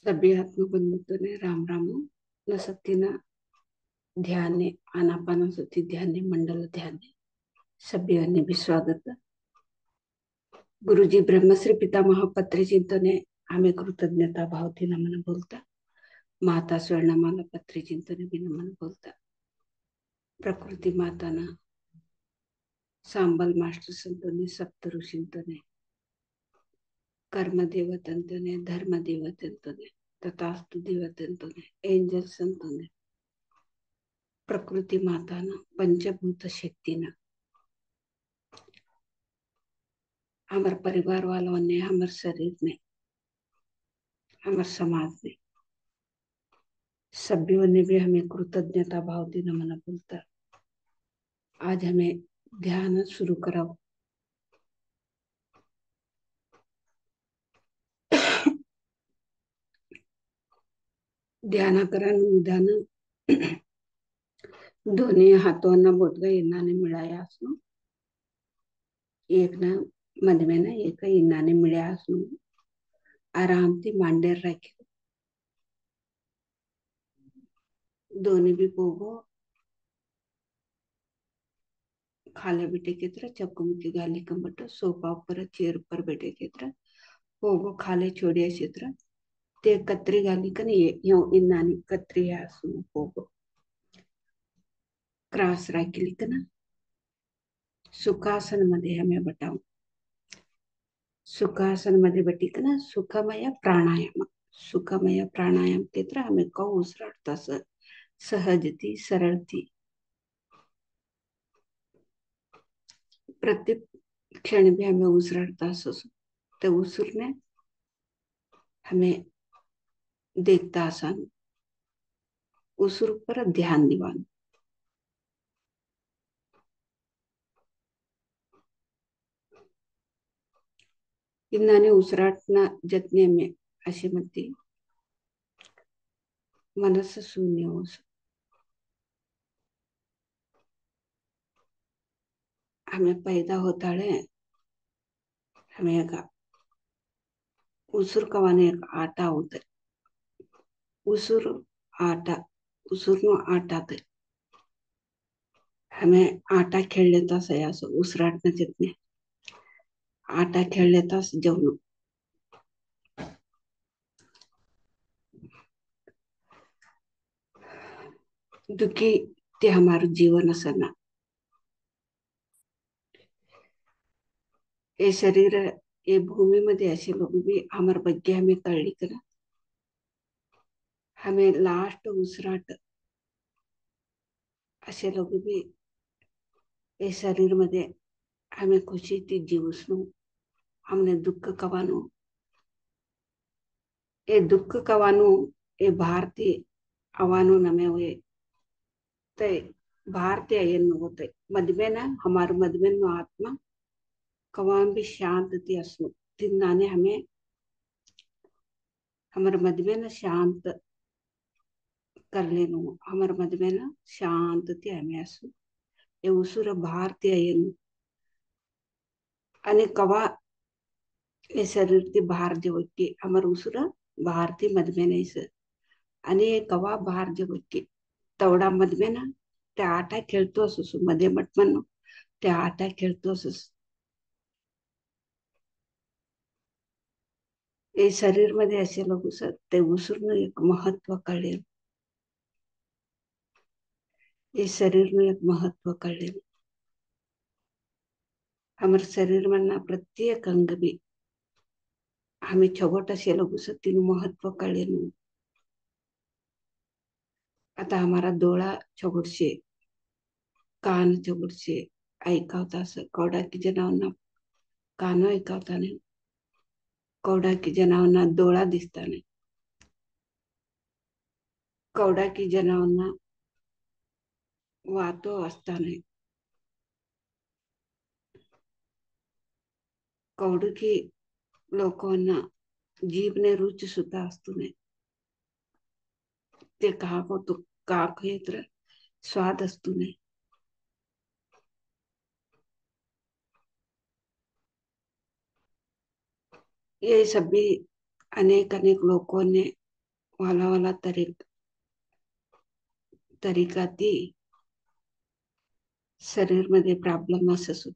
सभी आत्मबंधुत्व ने राम राम न सत्य ध्यान आनापानसति ध्यान मंडल ध्यान सभी अन्य भी स्वागत गुरुजी ब्रह्मश्री पितामह पत्रे चिंतने आम्ही कृतज्ञता भावती नमन बोलता माता स्वर्णमाला पत्रे चिंतने भी नमन बोलता प्रकृती माताना सांबल मास्टर संतोने सप्त ऋषींतने कर्म देवतंतने धर्म देवतंतने तथास्तु देवतंतने एंजल संतोने प्रकृती माताना पंचभूत शक्तीना हमारे परिवार वालों ने हमारे शरीर में हमारे समाज में सभ्यों ने भी हमें कृतज्ञता भाव देना मना बोलता। आज हमें ध्यान शुरू कराओ। ध्यान करण विधान दोन्ही हातोंना बोटगा इन्नाने मिळाया असणं एक ना मधमे ना एक इन्नाने मिळाया असणं आराम ते मांडेर राखी दोन्ही भी पोगो खाले बैठे की तरह चक्कुमुखी गाली कमट सोफा पर चेयर पर बैठे की तरह पोगो खाले छोड़िया क्षेत्र ते कत्री गाली कन यो इन्नानी कत्री आसू पोगो क्रॉस राखली कन सुखासन मध्ये हमें बताओ सुखासन मध्ये बटीकन सुखमय प्राणायाम तेत्र हमें कौ उसराडता सहजती सरळती प्रत्येक क्षण भी हमें उसराडता ते उसरने हमें देखता आसान उसर पर ध्यान दिवान इन्नाने उसराटना जतने में अशी म्हणते मनस शून्य होस हमें पैदा होता है हमें उसर कवाने एक आटा होता है उसर आटा उसर नो आटा ते हमें आटा खेळ लेतास आहे असं उसराटणं येत नाही आटा खेळ लेतास जेवण दुखी ते हमारे जीवन असना ये शरीर ये भूमि मध्ये असे लोग भी हमारे ಬಗ್ಗೆ हमें कळली करा हमें लास्ट उसराट असे लोग भी ये शरीर मध्ये हमें खुशी ती जीवसनो हमने दुःख कवानो ये दुःख कवानो ये भारतीय अवानो नमे हुए ते भारतीय एन्न होते मधुमेन हमारे मधुमेन आत्मा कवाम भी शांति असनो तिन्नाने हमें हमारे मधुमेन शांत कर लेनो हमारे मधुमेन शांति हमें असनो ये उसुर भारतीय एन्न आणि कवा हे शरीर ते भार जेवकी हमारे उसुर भारतीय मधुमेन ऐसे आणि कवा भार जेवकी तवडा मधुमेन त्या आटा खेळतो असो मध्ये म्हटलं त्या आटा खेळतो असो हे शरीर मध्ये असे लोक ते उसरून एक महत्व कळेल हे शरीर में एक महत्व कळेल हमारे शरीर में प्रत्येक अंग भी हमें छोटा से लोग तीन महत्व कळेल आता हमारा डोळा छोगडशे कान छोगडशे ऐकावता असं कवडा की जनावरना कान ऐकावता नाही कवडा की जनावरना डोळा दिसता नाही कवडा की जनावरना वातो असता नाही कवडू की लोकांना जीभने रुच सुद्धा असतो नाही ते तो काक येत्र स्वाद असतो नाही ये सभी अनेक अनेक लोगों ने वाला वाला तरीका ती शरीर मध्ये प्रॉब्लेम असू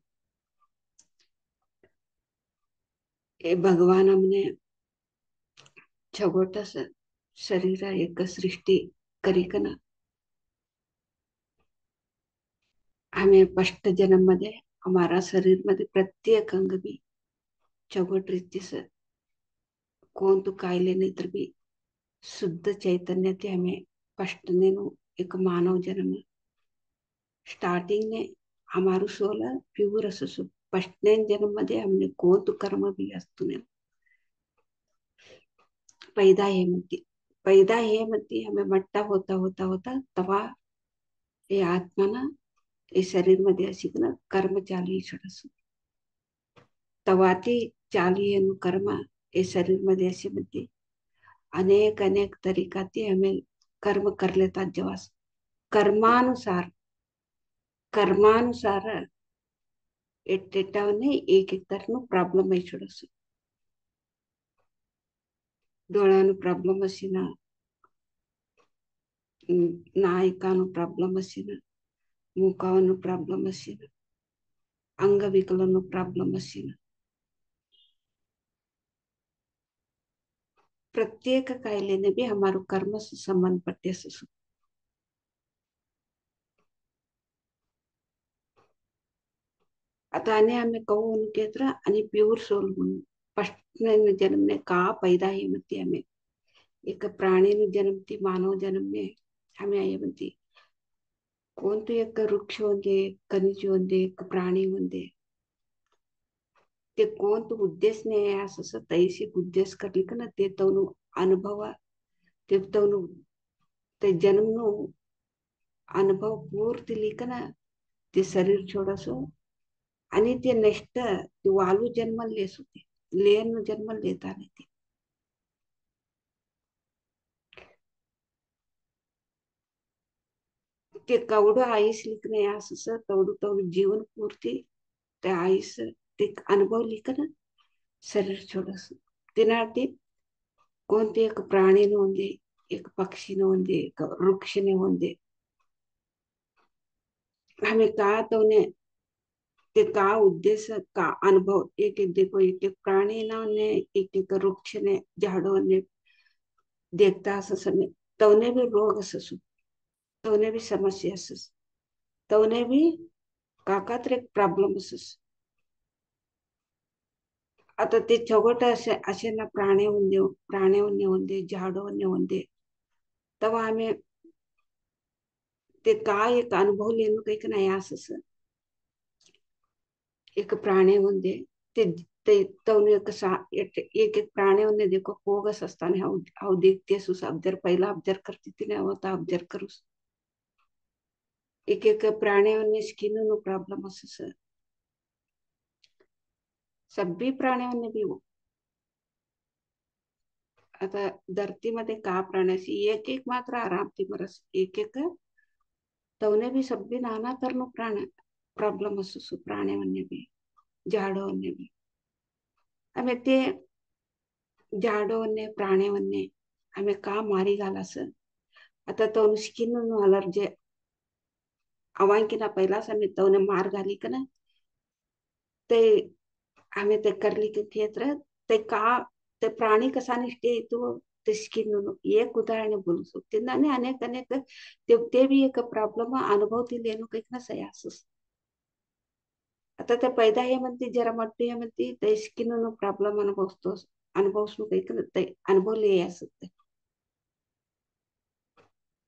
हे भगवान हमने छोटा सा शरीर एक सृष्टि करिकन हमें फर्स्ट जन्म मध्ये हमारा शरीर मध्ये प्रत्येक अंग भी चौगट रीति से कौन तो कायले नहीं तर भी शुद्ध चैतन्य थे हमें फर्स्ट ने एक मानव जन्म स्टार्टिंग ने हमारू सोल प्यूर असू फर्स्ट ने जन्म मध्ये हमने कोण तो कर्म भी असतो ने पैदा हे म्हणती हमें मट्टा होता होता होता तवा हे आत्मा ना हे शरीर मध्ये अशी ना कर्म चालू असू तवा ती चालू येणं कर्म हे शरीर मध्ये अशी म्हणते अनेक अनेक तरीका ती हमें कर्म कर लेतात जेव्हा कर्मानुसार कर्मानुसार एटेटावने एक एक तरनो प्रॉब्लेम आहे छोडस डोळ्यानं प्रॉब्लेम असीना नायकानं प्रॉब्लेम असीना मुखावनं प्रॉब्लेम असीना अंगविकलन प्रॉब्लेम असीना प्रत्येक कायलेने भी हमारो कर्म से संबंध पड़ते ससु आता आने हमें कहू केत्र आणि प्यूर सोल म्हणून फर्स्ट जन्म ने का पैदा ही मती हमें एक प्राणी नु जन्मती मानव जन्म ने हमें आई म्हणती कोणते एक वृक्ष होते खनिज होते एक प्राणी होते ते कोणतं उद्देश नाही असं तैसे उद्देश करली का ना ते तवनु अनुभव ते तवनु ते जन्मनु अनुभव पूर्ती लिक ना ते शरीर छोडसो आणि ते नेक्स्ट ते वालू जन्म लेस होते लेन जन्म लेता नाही ते कवडं आईस लिख नाही असं तवडू तवडू जीवन पूर्ती त्या आईस ते अनुभव लिख ना शरीर छोडस तिना ते कोणते एक प्राणी होऊन एक पक्षी होऊन एक वृक्ष होऊन हमें कहा तो उन्हें ते का उद्देश्य का अनुभव एक एक देखो एक एक प्राणी ना ने एक एक वृक्ष ने झाड़ों ने देखता असं समय तवने भी रोग असू तवने भी समस्या असस तवने भी काकात्र एक प्रॉब्लेम असस आता ते छोगट असे असे ना प्राणी होऊन झाडं होऊन तेव्हा आम्ही ते काय एक अनुभव लेणं काही नाही असं एक प्राणी होते ते ते तवने कसा एक एक प्राणी होने देखो पोगस असताना हाव देखते सुस अब्जर पहिला अब्जर करते तिने होता अब्जर करूस एक एक प्राणी होने स्किन नो प्रॉब्लेम असस सभी प्राण्यांनी भी हो आता धरतीमध्ये का प्राण्याशी एक एक मात्र आराम ती मरस एक एक तवने भी सभी नाना तरनो प्राण प्रॉब्लेम असू प्राण्यांनी भी झाडवन्य भी आम्ही ते झाडवन्य प्राण्यवन्य आम्ही का मारी घालास आता तो स्किन अलर्जी अवांकिना पहिलाच आम्ही तवने मार घाली का ना ते आम्ही ते करली की क्षेत्र ते का ते प्राणी कसा निष्ठे येतो ते स्किन एक उदाहरण बोलू शकते आणि अनेक अनेक ते भी एक प्रॉब्लेम अनुभवतील येणं काही नसं असं आता ते पैदा हे म्हणते जरा मट्टी हे म्हणते ते स्किन प्रॉब्लेम अनुभवतो अनुभवसू काही ते अनुभवले असत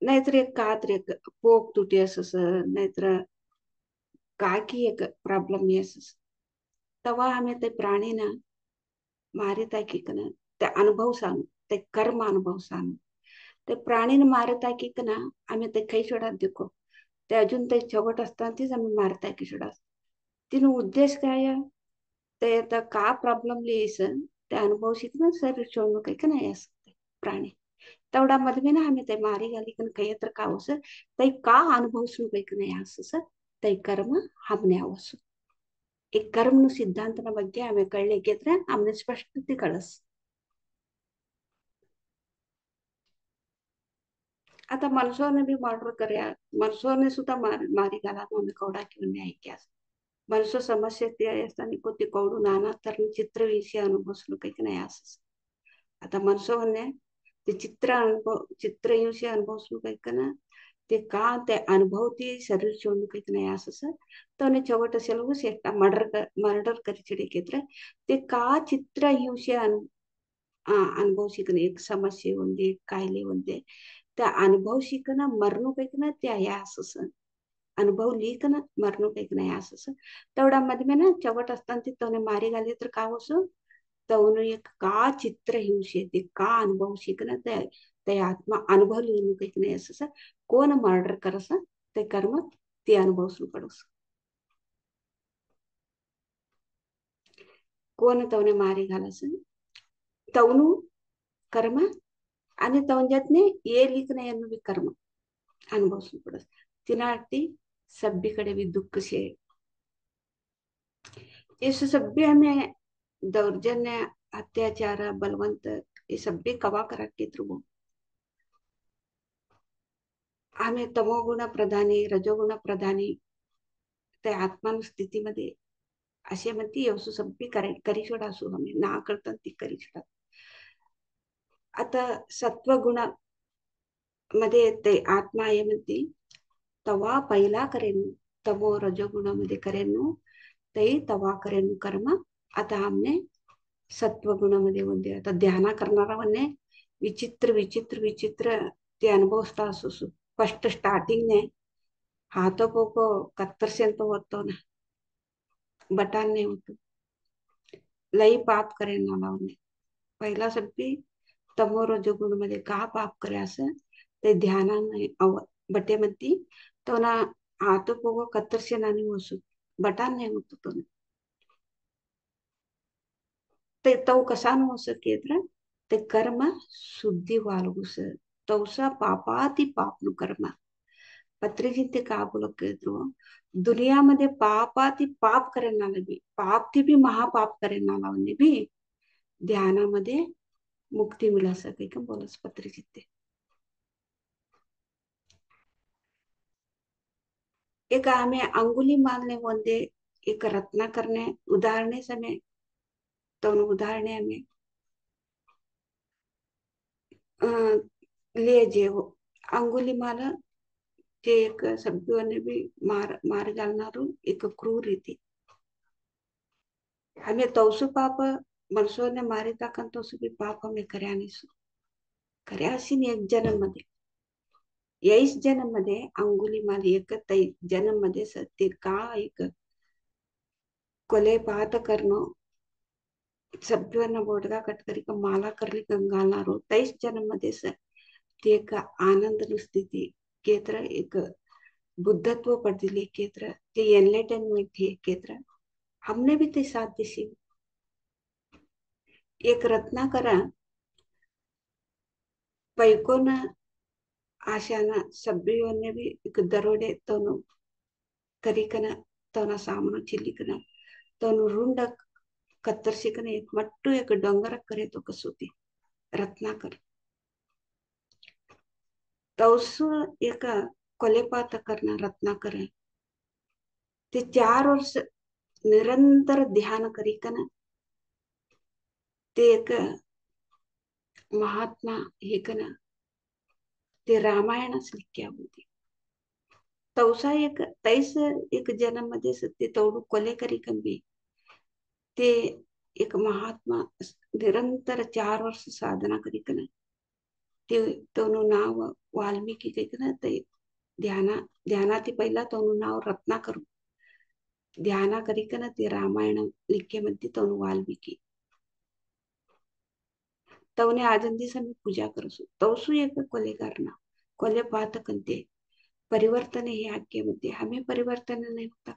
नाहीतर एक का तर एक पोक तुटी असं नाहीतर काय की एक प्रॉब्लेम असस तेव्हा आम्ही ते प्राणी ना मारित आहे की ना ते अनुभव सांग ते कर्म अनुभव सांग ते प्राणीने मारत आहे की ना आम्ही ते काही सोडात देखो ते अजून ते छोट असताना तीच आम्ही मारत आहे की सोडा तिने उद्देश काय आहे ते आता का प्रॉब्लेम लिहायचं ते अनुभव शिकणं शरीर सोडणं काही का नाही असं प्राणी तेवढा मध्ये ना आम्ही ते मारी घाली पण काही तर का असं ते का अनुभव सुन काही नाही असं ते कर्म हमने आवश्यक एक कर्म सिद्धांतನ ಬಗ್ಗೆ ಆಮೇಲೆ ಕಳ್ಳಿಕ್ಕಿದ್ರೆ ಆಮೇಲೆ ಸ್ಪಷ್ಟತೆ ಕಳಸ್ आता मनसोने भी मर्डर કર્યા मनसोने सुद्धा मारी घाला મને કવડા न्याय क्या मनसो समस्या ते असताना कोणते कवडू नाना तर चित्र विषय अनुभवसलो काही नाही असं आता मनसो म्हणणे ते चित्र विषय अनुभवसलो काही का ना ते का ते अनुभव ते शरीर शोधू काही नाही असं तर चवट सेलवू सेट मर्डर करी केत्र ते का चित्र विषय अनुभव शिकणे एक समस्या ಒಂದೇ ಕಾಯಿಲೆ ಒಂದೇ त्या अनुभव शिकणं मरणूक ऐकणं ते आहे असं अनुभव लिहिकणं मरणूक ऐकणं आहे असं तेवढा मध्ये ना चवट असताना ते तवने मारी घाले तर का असो तवनं एक का चित्र हिंसे ते का अनुभव शिकणं ते ते आत्मा अनुभव लिहिणूक ऐकणं असं कोण मर्डर करस ते कर्म ते अनुभव सुरू पडस कोण तवने मारी घालस तवनु कर्म आणि तवंजातने ये लिखणं यांना बी कर्म अनुभव सुरू पडस तिनाटी सभ्यकडे भी दुःख से इस सभ्य हमें दौर्जन्य अत्याचार बलवंत ये सभ्य कवा करा के थ्रू आम्ही तमोगुण प्रधानी रजोगुण प्रधानी त्या आत्मान स्थितीमध्ये असे म्हणते असो सभ्य करी सोडा असो आम्ही ना करतात ती करी सोडा आता सत्वगुण मध्ये ते आत्मा आहे म्हणते तवा पहिला करेन तमो रजोगुणामध्ये करेन ते तवा करेन कर्म आता हमने सत्वगुणामध्ये म्हणते आता ध्यान करणारा म्हणणे विचित्र विचित्र विचित्र ते अनुभवता असो फर्स्ट स्टार्टिंग ने हाथों को कत्तर से तो होतो ना बटान नहीं होतो लई पाप करे ना लावणे पहिला सगळी तमो रजोगुण मध्ये का पाप करे असं ते ध्यानाने बटे म्हणती तो ना हाथों को कत्तर से नानी वसू बटान नाही होतो तो ते तो कसा केत्र ते कर्म शुद्धी वालगुस तौसा पापाती पापनु कर्म पत्रिजित का बोलत केत्रो दुनियामध्ये पापाती पाप करेना बी पाप ती बी महापाप करेना बी ध्यानामध्ये मुक्ती मिळा सके का बोलस पत्रिजित एक आम्ही अंगुली मालने वंदे एक रत्ना करणे उदाहरणे समय दोन उदाहरणे आम्ही ले जे अंगुलीमाल ते एक सभ्योने बी मार घालणारू एक क्रूर रीती हमें तौसु पाप मनसोने मारी ताकन तौसु भी पाप हमें कर्या निसु कर्यासी एक जन्म मध्ये याच जन्म मध्ये अंगुलीमाल एक तै जन्म मध्ये सत्य का एक कोले पात करणं सभ्यांना बोडगा कटकरी का माला करली घालणार तैच जन्म मध्ये ते एक आनंद स्थिती केत्र एक बुद्धत्व पडदिले केत्र ते एनलाइटनमेंट हे केत्र हमने भी ते साथ दिशी एक रत्नाकरा पैकोन आशाना सभ्योने भी एक दरोडे तोनु करिकन तोना सामनो चिलिकन तोनु रुंड कत्तरशिकन एक मट्टू एक डोंगर करे तो कसोती रत्नाकर तौसु एक कोलेपात करना रत्नाकर ते 4 वर्ष निरंतर ध्यान करिकन ते एक महात्मा हे कन ते रामायणच लिख्या होती तौसा एक तैस एक जन्म मध्ये सत्य तोडू कोले करी कंबी ते एक महात्मा निरंतर 4 वर्ष साधना करी कन ते तोनु नाव वाल्मिकी कन ते ध्यानाती पहिला तोनु नाव रत्ना करू ध्याना करी कन ते रामायण लिखे मध्ये तोनु वाल्मिकी तवने आजंदी समय पूजा करसु तौसु एक कोले करना कोले पात कंते परिवर्तन हे आज्ञेमध्ये हमें परिवर्तन नाही होता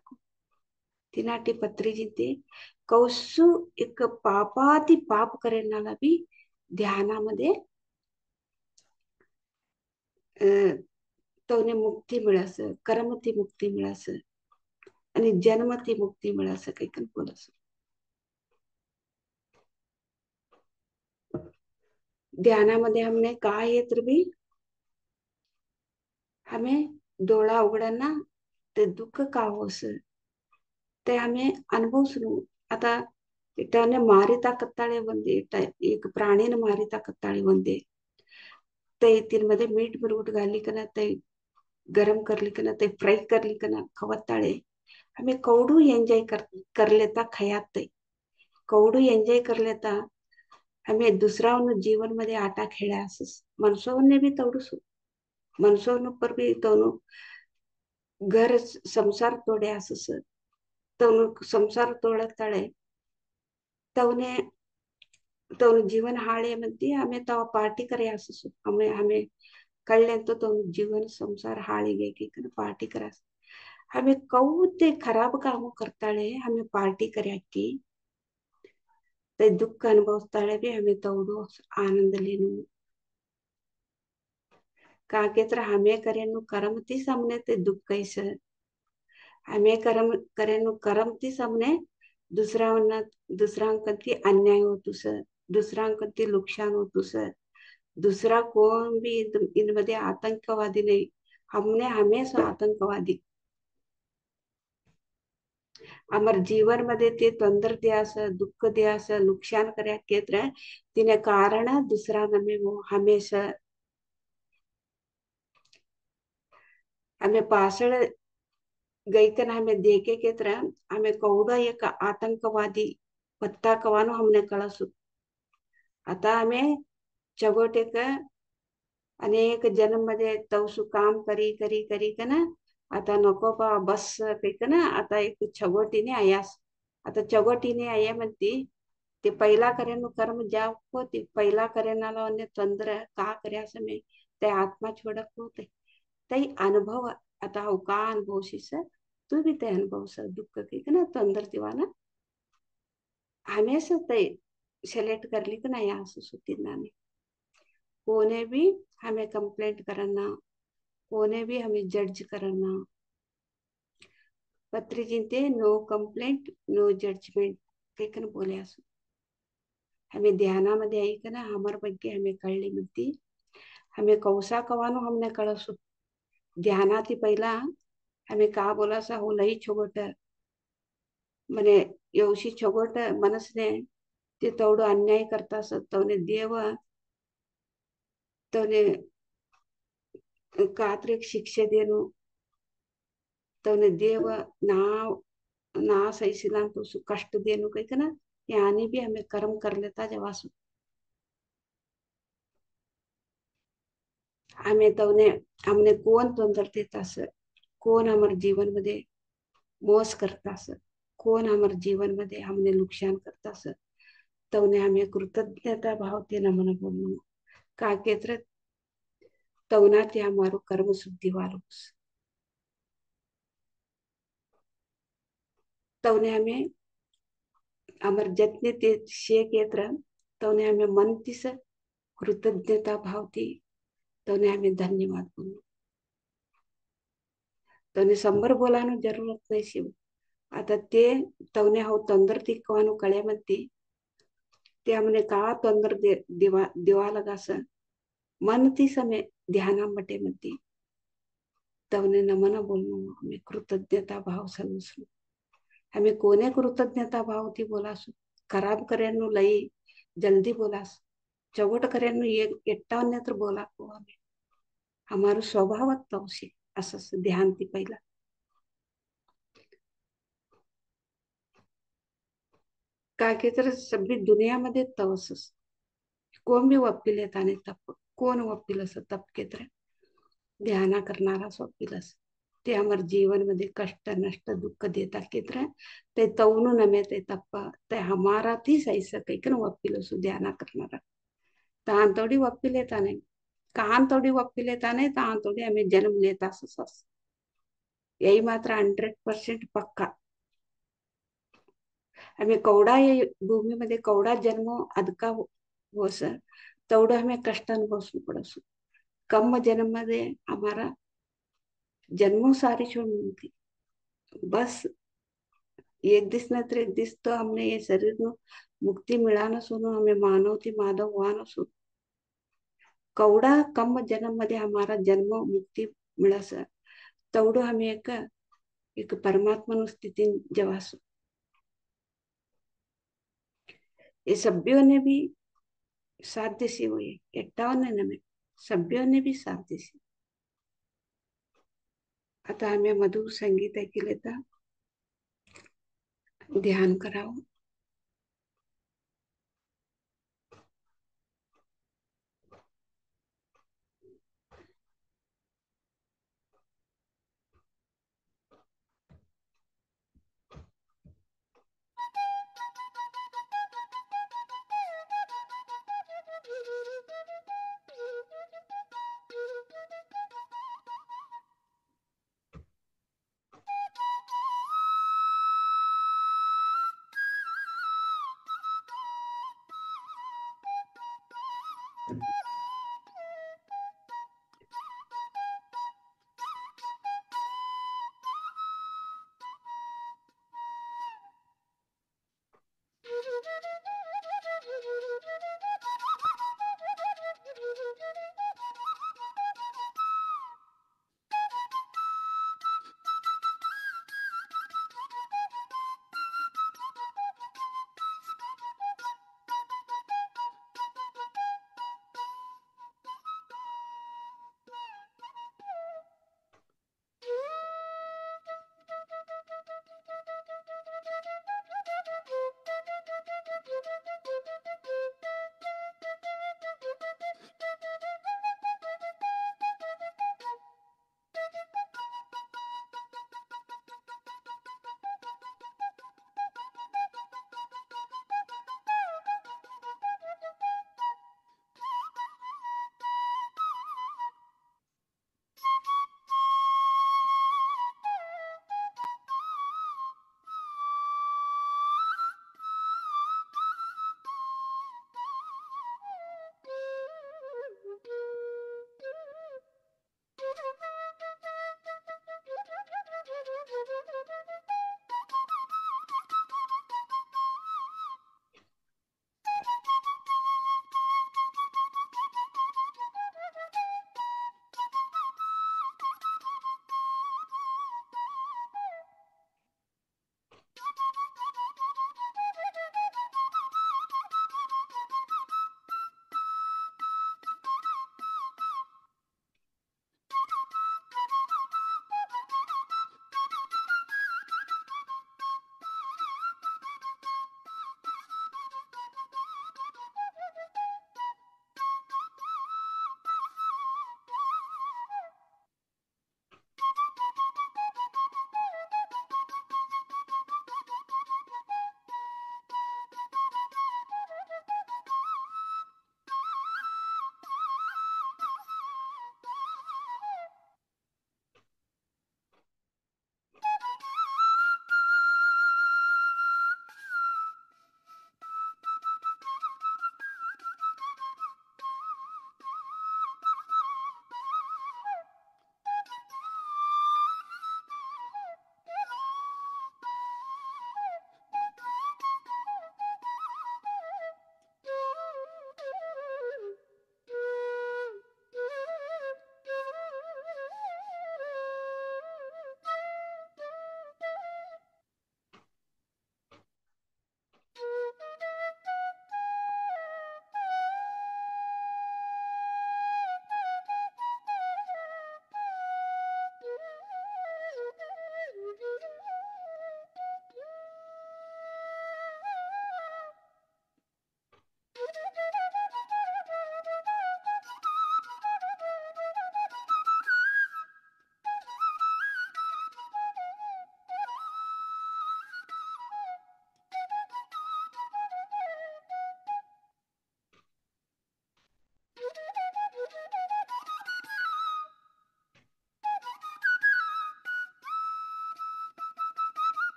तिनाटी पत्री जिते कौसु एक पापाती पाप करेनाला बी ध्यानामध्ये तवने मुक्ती मिळास कर्मती मुक्ती मिळास आणि जन्मती मुक्ती मिळास काही पण बोलस ध्यानामध्ये हमने काय आहे तर बी हमें डोळा उघडाना ते दुःख का होस ते हमें अनुभव सुरू आता इटाने मारिता कत्ताळे बंदे एक प्राणीने मारिता कत्ताळे बंदे ते तीन मध्ये मीठ मुरगुट घाली कना ते गरम करली कना ते फ्राई करली कना खवत्ताळे हमें कौडू एंजॉय कर लेता खयात कौडू एंजॉय कर लेता हमें दूसरा जीवन मध्ये आटा खेळा असस मनसोने भी तवडू मनसोन पर भी दोनों घर संसार तोडे असस तवनु संसार तोडताळे तवने तवनु जीवन हाळे म्हणते हमें तवा पार्टी करे असस हमें हमें कळले तो तवनु जीवन संसार हाळे गे की पार्टी करा हमें कौते खराब काम करताळे हमें पार्टी करे की ते दुःख अनुभवताळे भी हमें तवडू आनंद लेनु काकेत्र हमें करेनु करमती सामने ते दुःख कैसे हमें करेनु करमती सामने दुसऱ्यांकती अन्याय होतुस दुसऱ्यांकती नुकसान होतुस दूसरा कोण भी इनमध्ये आतंकवादी नाही हमने हमेशा आतंकवादी हमारे जीवन मध्ये ते तंत्र द्यास दुःख द्यास नुकसान कर्या केत्र तिने कारण दूसरा नमे वो हमेशा हमें पासळ गईकन हमें देखे के तरह हमें कौड़ा एक आतंकवादी पत्ता कवानो हमने कळसु आता हमें चगोटे का अनेक जन्म मध्ये तवसु काम करी करी करी का ना आता नको पा बस काही ना आता एक छगोटीने आयास आता चगोटीने आया म्हणती ते पहिला करेन कर्म ज्या होते पहिला करेनाला तंत्र का कर्या समय ते आत्मा छोडक होते ते अनुभव आता हो का अनुभवशीस तू भी ते अनुभव स दुःख की ना तंत्र दिवाना हमेशा ते सिलेक्ट करली की नाही असं सुतीना कोने भी हमें कंप्लेंट करना कोने भी हमें जड्ज करना पत्री जिंते नो कंप्लेंट नो जड्जमेंट केकन बोले असो हमें ध्यानामध्ये ऐक ना हमार ಬಗ್ಗೆ हमें कळली म्हणती हमें कौसा कवानो हमने कळसु ध्यानाती पहिला हमें का बोलासा हो लई छोगोट मने येवशी छोगोट मनसने ते तेवढं अन्याय करतास तवने देव तवने कात्रिक शिक्षे देनु तवने देव नाव ना सैसिलान तो सु कष्ट देनु कही ना यानी भी हमें कर्म कर लेता जवासु हमें तवने हमने कोण तोंदर देतास कोण हमारे जीवन मध्ये मोस करतास कोण हमारे जीवन मध्ये हमने नुकसान करतास तवने हमें कृतज्ञता भाव ते नमन बोलनु का केत्र तवना ते हमारो कर्म शुद्धि वालोस तवने हमें हमारे जतने ते शे केत्र तवने हमें मन तिस कृतज्ञता भाव ती तवने हमें धन्यवाद बोलनु तवने संबर बोलानो जरूरत नाही शिव आता ते तवने हो तंदर ती कवानो कळे म्हणती ते हमने का तंदर दिवा लगास मन ती समय ध्याना मटे म्हणती तवने नमन बोलनु हमें कृतज्ञता भाव सलसु हमें कोने कृतज्ञता भाव ती बोलासु खराब करेनु लई जल्दी बोलास चौगट करेनु ये एट्टावन्य तर बोला को हमें हमारो स्वभाव तवशी असं ध्यान ती पहिला काय की तर सगळी दुनियामध्ये तवसस कोण बी वप्पील येताने तप कोण वप्पील असं तप केत्र ध्याना करणारा वप्पीलस ते हमार जीवन मध्ये कष्ट नष्ट दुःख देता केत्र ते तवनु नमे ते तप ते हमारा ती सैस कैकन वप्पील सु ध्याना करणारा तान तोडी वप्पील येताने कान तोडी वप्पील येताने तान तोडी हमें जन्म लेता सस यही मात्र 100% पक्का हमें कौड़ा ये भूमि मध्ये कौड़ा जन्म अदका हो सर तेवढं हमें कष्ट अनुभवसू पडसू कम जन्म मध्ये हमारा जन्मों सारी छोड़ मिलती बस एक दिस न तर एक दिस तो हमने ये शरीर नो मुक्ति मिळा नसून हमें मानवती माधव हुआ नसून कौड़ा कम जन्म मध्ये हमारा जन्म मुक्ति मिळास तेवढं आम्ही एक परमात्मा स्थितीन जेव्हा असू ये सभ्यों ने भी साथ देसी हुई एट्टावन में सभ्यों ने भी साथ देसी. आता आम्ही मधुर संगीत ऐकले तर ध्यान करावं.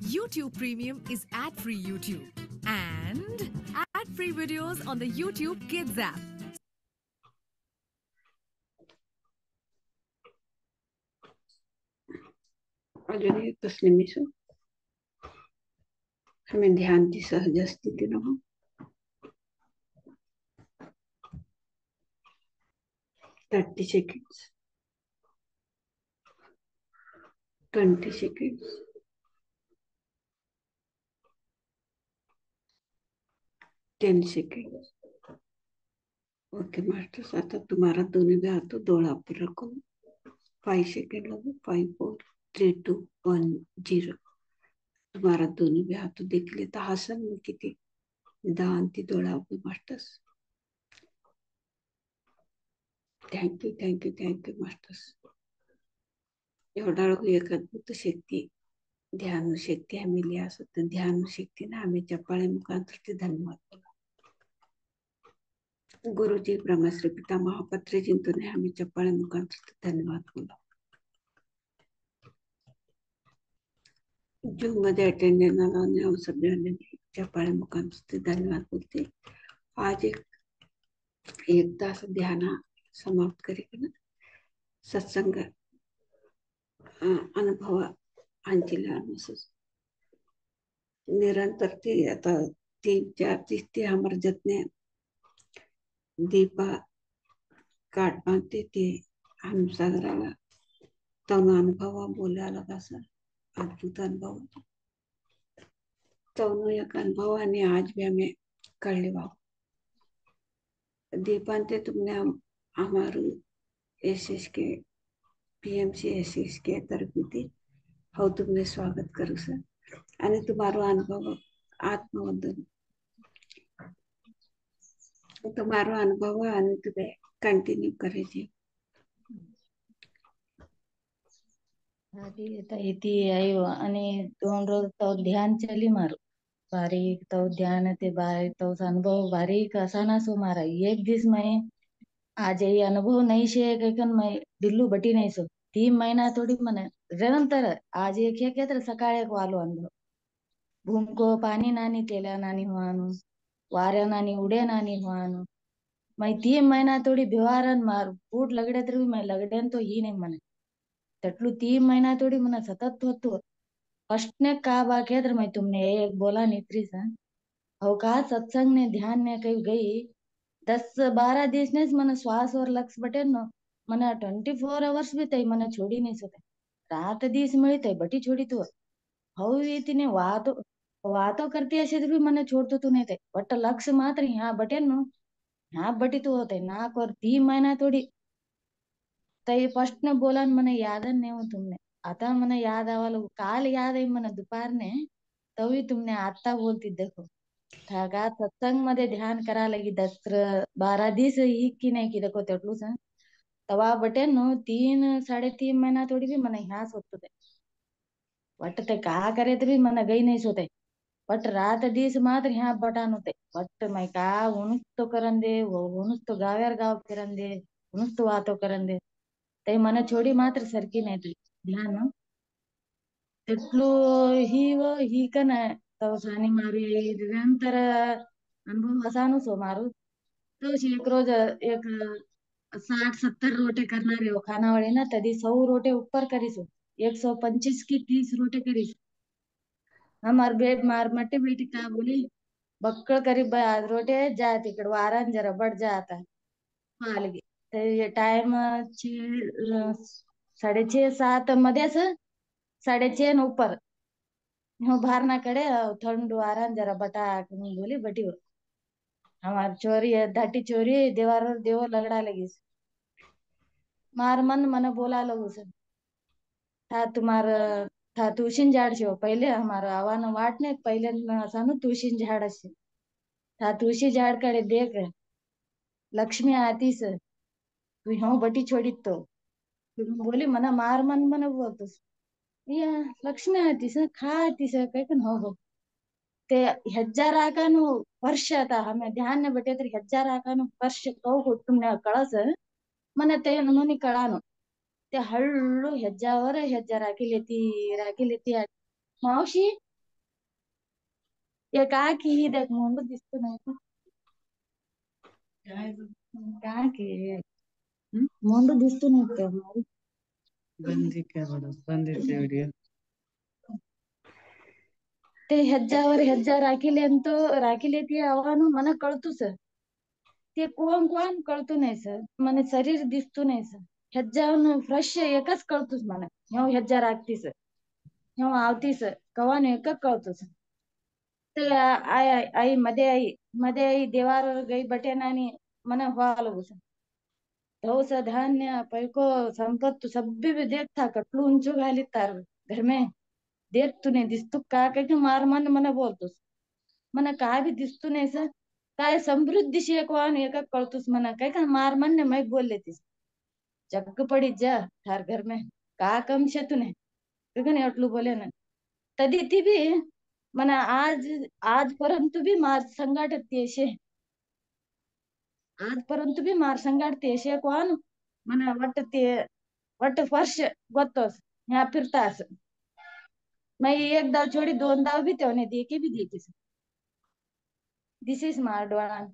YouTube Premium is ad-free YouTube and ad-free videos on the YouTube Kids app. अजून एकच निमिष हमें ध्यान की सहज स्थिति रहो. 30 seconds, 20 seconds, 10 seconds. Okay masters, आता तुम्हारा दोनों भी हाथों डोळा पर रखो. 5 सेकंड लगो. 5 4 3 2 1 0. तुम्हारा दोनों भी हाथों देख लेता हसन में किती दांती डोळा पर masters. Thank you thank you thank you masters. एवढा एक अद्भुत शक्ती ध्यान शक्ती आम्ही लिहा असत. ध्यान शक्तीने आम्ही चप्पाळे मुखांतर धन्यवाद बोला. गुरुजी ब्रह्मश्री पिता महापत्रे जिंतूने आम्ही चप्पाळे मुखांतर धन्यवाद बोला. जूम मध्ये अटेंड येणार सगळ्यांनी चप्पाळे मुखांतर धन्यवाद बोलते. आज एक तास ध्यान समाप्त करेगा. सत्संग अनुभव अंजिला निरंतर ती आता 3-4 तीसते हमारे जितने दीपा काट बांधते थे हम सागराला तवना अनुभव बोलायला लगा. सर अद्भुत अनुभव तवनो एक अनुभव आणि आज भी हमें कळले बाबा. दीपांते तुमने हमारू एसएस के पीएमसी एसएस के तरफ थी हो तुमने स्वागत करू सर. आणि तुम्हारो अनुभव आत्मवंदन तुम्हारो अनुभव आणि तुम्ही कंटिन्यू करायचे. इति आयो आणि 2 रोज तो ध्यान चली मारो बारीक तो ध्यान ते बारीक तो अनुभव बारीक असा ना सो मारा. एक दिवस मैं आज ये अनुभव नहीं शे कन मैं दिल्लू बटी नहीं सो 3 महीना थोड़ी मने निरंतर आज एक है के सकाळ एक वालो अनुभव भूमको पाणी नानी तेला नानी हुआनु वाऱ्या नानी उडे नानी हुआनु मैं 3 महीना थोड़ी व्यवहारन मार फूट लगड़े तर मैं लगड़ेन तो ही नहीं मने तटलू 3 महीना थोड़ी मने सतत होतो. फर्स्ट ने का बाकी मैं तुमने एक बोला नित्री सा अवकाश सत्संग ने ध्यान ने कही गई 10-12 दिवस ने मने श्वास और लक्ष्य बटे न मने 24 आवर्स भी तई मने छोड़ी नहीं सके. रात दिवस मिली तई बटी छोड़ी तो हव इतने वातो करती ऐसे भी मने छोड़तो तो नहीं थे बट लक्ष्य मात्र यहाँ बटे न यहाँ बटी तो होते ना कर 3 महीना थोड़ी तई फर्स्ट ने बोला मने याद नहीं हो तुमने आता मने याद आवालो काल याद आई मने दुपार ने तभी तुमने आता बोलती देखो ठागा सत्संग मध्ये ध्यान करा लगी 10-12 दिवस ही की नाही की देखो तेटलू सा तवा बटे नो 3-3.5 महीना थोड़ी भी मने यहाँ सोचतो ते बट ते का करे ते भी मने गई नहीं सोते बट रात दिवस मात्र यहाँ बटानो ते बट मैं का उनुस तो करन दे वो उनुस तो गाव्यार गाव फिरन दे उनुस तो वातो करन दे ते मने छोड़ी मात्र सरकी नाही ती ध्यान तेटલું ही कन तो सानी मारी निरंतर अनुभव असानु सो मारू तो एक रोज एक 60-70 रोटे करणारे हो खाना वाले ना तदी 100 रोटे ऊपर करीसो 125 की 30 रोटे करीस. हमार बेट मार मट्टी बेटी का बोली बक्कळ करी रोटे जा तिकड वारान जरा बड जाता पालगी ते टाइम 6:30-7 मध्ये असं 6:30 ऊपर हो बाहर ना कड़े ठंड आराम जरा बटा बोली बटी हो हमार चोरी धाटी चोरी देवार देव लगड़ा लगी मार मन मन बोला लगू सर था तुम्हार था तुळशीन झाड छे पहिले हमारा आवान वाट ने पहिले सानू तुळशीन झाड असे था तुळशी झाड कडे देख लक्ष्मी आती से तू हो बटी छोड़ी तो बोली मना मार मन मन बोलतोस या लक्ष्मी आती से खा आती से कहीं हो ते ಹೆಜ್ಜಾರ್ ಹಾಕಾನು ವರ್ಷ ಆತ ಆಮೇಲೆ ಧ್ಯಾನ ಬಿಟ್ಟೈತ್ರಿ ಹೆಜ್ಜಾರ್ ಹಾಕಾನು ವರ್ಷ ಕೌ ಹುಟ್ಟುಮ್ನ ಕಳಸ ಮನೆ ते नोनी कळानो ते हळू ಹೆಜ್ಜಾವರ ಹೆಜ್ಜಾರ್ ಹಾಕಿಲೆತಿ मावशी ये कहा की देख मोंड दिसतो नाही का कहा की मोंड दिसतो नाही का मारी बंदी काय बरं बंदी व्हिडिओ ते ಹೆಜ್ಜಾवर ಹೆಜ್ಜಾ राखीले तो राखीले ती आव्हान मला कळतो सर ते कोण कोण कळतो नाही सर મને शरीर दिसतो नाही सर ಹೆಜ್ಜಾವನ್ನು ಫ್ರೆಶ್ एकच कळतोच मला ह्यो ಹೆಜ್ಜಾ राखतीस ह्यो आवतीस कवान एकच कळतोस ते आई आई मध्ये आई देवार गई बटेन आणि मन व्हाल बस धौस धान्य पैको संपत्तु सब्बी भी देख था कटलू ऊंचो घाली तार घर में देख तूने दिसतू का काही मार मन मन बोलतोस मन काय भी दिसतू नाही सर काय समृद्धीशी एक वाहन एक कळतोस म्हणा काय का मार मन ने मैं बोल लेतीस जग पड़ी जा थार घर में का कम शे तूने कगन एटलू बोले ना तदी ती भी मन आज आज परंतु भी मार संगाटत शे आजपर्यंत बी मार संगाडते शेकवान मला वाटत वर्ष गोतोस ह्या फिरतास मैं एक दाव छोड़ी दोन दाव भी ते देखे भी देतीस दिस इज मार डोळान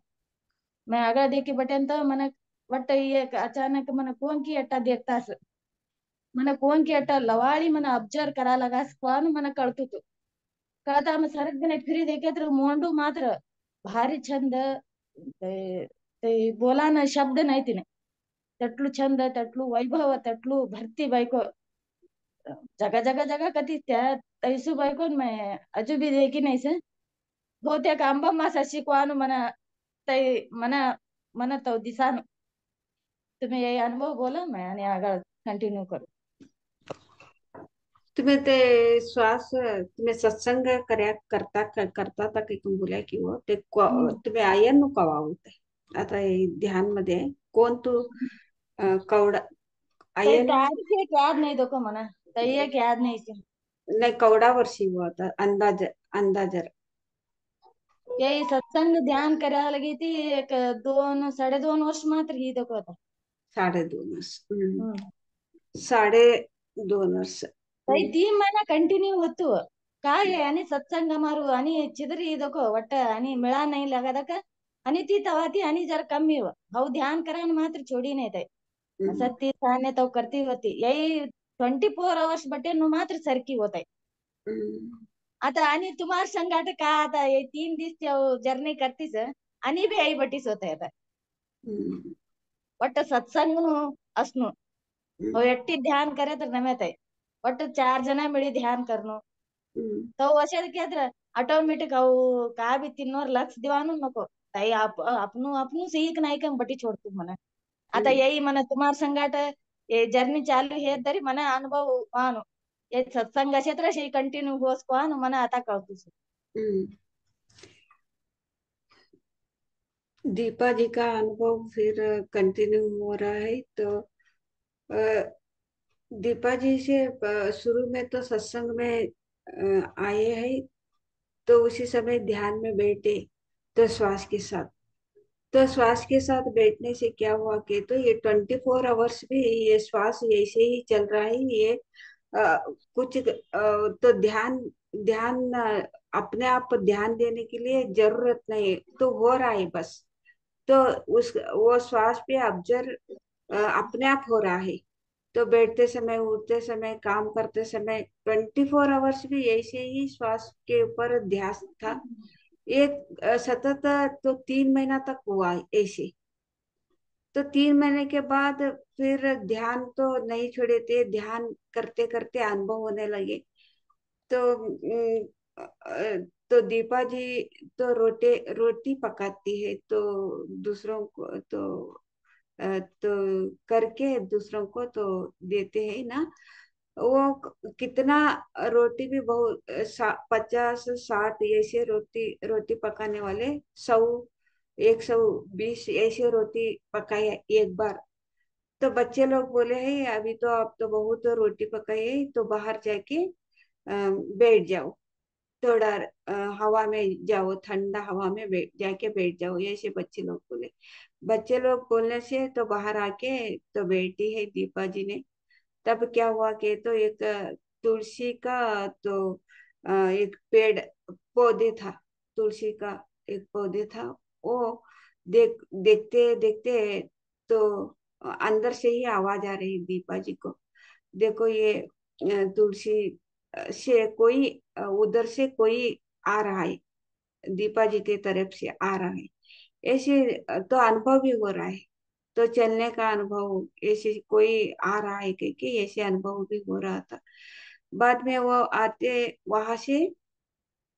मैं आगा देखे बटेन तो मन वट ये अचानक मन कोण की अट्टा देखतास मन कोण की अट्टा लवाळी मन ऑब्जर्व करा लगास कोण मन कळतो तो कळता मग सरक फिरी देखे तर मोंडू मात्र भारी छंद ते बोलान शब्द नाही तिने तटलू छंद तटलू वैभव तटलू भरती बायको जगा जगा जगा कधी त्या तैसू बायको मैं अजू भी देखी नाही से बहुतेक आंबा मासा शिकवानु मना तै मना मना तो दिसान तुम्ही ये अनुभव बोला मैं आणि आगळ कंटिन्यू करू तुम्ही ते श्वास तुम्ही सत्संग करता था काही तुम्ही बोला की वो ते तुम्ही आयन नु कवा होते आता हे ध्यान मध्ये कोण तू कवडा तै आयन तारीख एक याद नहीं देखो मना तै एक याद नहीं से नाही कवडा वर्षी हुआ था अंदाजर यही सत्संग ध्यान करायला लगी ती एक 2 2.5 वर्ष मात्र ही देखो आता 2.5 वर्ष हम्म 2.5 वर्ष तै 3 महिना कंटिन्यू होतो काय आहे आणि सत्संग मारू आणि चिदरी देखो वट्ट आणि मिळा नाही लगादक आणि ती तवा ती आणि जरा कमी हो हव ध्यान करायला मात्र छोडी नाही तै सत्ती साने तो करती होती यही 24 hours बटे नु मात्र सरकी होत आहे आता आणि तुम्हाला संगाट का आता हे 3 दिवस जर्नी करतीस आणि बी आई बटीस होत आता ಒಟ್ಟು ಸತ್ಸಂಗನು असनु और एकटी ध्यान करे तर नमेत आहे ಒಟ್ಟು 4 जन मिळी ध्यान करनो तो असे केत्र ऑटोमेटिक अವು का भी तिन्नोर लक्ष दिवानु नको ताई आपनु आपनु सीख नाही का बटी छोडतो म्हणा आता यही मन तुम्हार संगाट ये जर्नी चालू हे तरी मन अनुभव आनु ये सत्संग क्षेत्र से कंटिन्यू होस को आनु मन आता कळतोस दीपा जी का अनुभव फिर कंटिन्यू हो रहा है तो दीपा जी से शुरू में तो सत्संग में आए हैं तो उसी समय ध्यान में बैठे तो श्वास के साथ बैठने से क्या हुआ कि तो ये 24 आवर्स भी ये श्वास ऐसे ही चल रहा है ये कुछ तो ध्यान ध्यान अपने आप ध्यान देने के लिए जरूरत नहीं है तो हो रहा है बस तो उस वो श्वास पे ऑब्जर्व अपने आप हो रहा है तो बैठते समय उठते समय काम करते समय 24 आवर्स भी ऐसे ही श्वास के ऊपर ध्यान था एक सतत तो 3 महीना तक हुआ ऐसे तो 3 महीने के बाद फिर ध्यान तो नहीं छोड़े थे ध्यान करते करते अनुभव होने लगे तो तो दीपा जी तो रोटी पकाती है तो दूसरों को तो करके दूसरों को तो देते हैं ना वो कितना रोटी भी बहुत 50 60 ऐसे रोटी रोटी पकाने वाले 100 120 ऐसे रोटी पकाए एक बार तो बच्चे लोग बोले हैं अभी तो आप तो बहुत रोटी पकाई है तो बाहर जाके बैठ जाओ थोड़ा हवा में जाओ ठंडा हवा में जाके बैठ जाओ ऐसे बच्चे लोग बोले बच्चे लोग बोलने से तो बाहर आके तो बैठी है दीपा जी ने तब क्या हुआ कि तो एक तुलसी का तो एक पेड़ पौधे था तुलसी का एक पौधे था। वो देखते देखते तो अंदर से ही आवाज आ रही दीपा जी को, देखो ये तुलसी से कोई उधर से कोई आ रहा है, दीपा जी की तरफ से आ रहा है। ऐसे तो अनुभव भी हो रहा है, तो चलने का अनुभव ऐसे कोई आ रहा है कि ऐसे अनुभव भी हो रहा था। बाद में वो आते वहां से,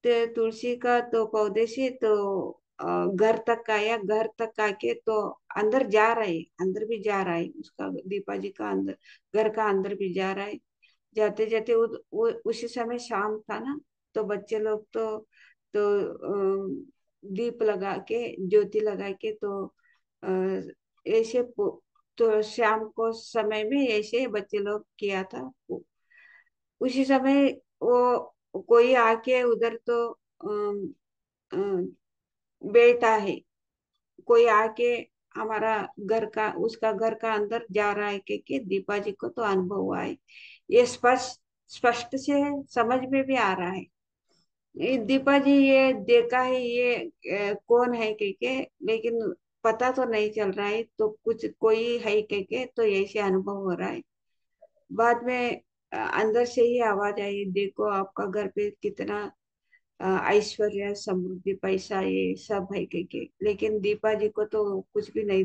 तो तुलसी का तो पौधे से तो घर तक आया, घर तक आके तो अंदर जा रहे, अंदर भी जा रहा है उसका, दीपा जी का अंदर, घर का अंदर भी जा रहा है। जाते जाते उसी समय शाम था ना, तो बच्चे लोग दीप लगा के, ज्योति लगा के तो ऐसे तो शाम को समय में ऐसे बच्चे लोग किया था। उसी समय वो कोई आके उधर तो अम, अम, बैठा है, कोई आके हमारा घर का, उसका घर का अंदर जा रहा है कि दीपा जी को तो अनुभव हुआ है। ये स्पष्ट स्पष्ट से समझ में भी आ रहा है। ये दीपा जी ये देखा है, ये कौन है के, लेकिन पता तो नहीं चल रहा है, तो कुछ कोई है के तो ऐसे अनुभव हो रहा है। बाद में अंदर से ही आवाज आई, देखो आपका घर पे कितना ऐश्वर्य, समृद्धि, पैसा ये सब है के, लेकिन दीपा जी को तो कुछ भी नहीं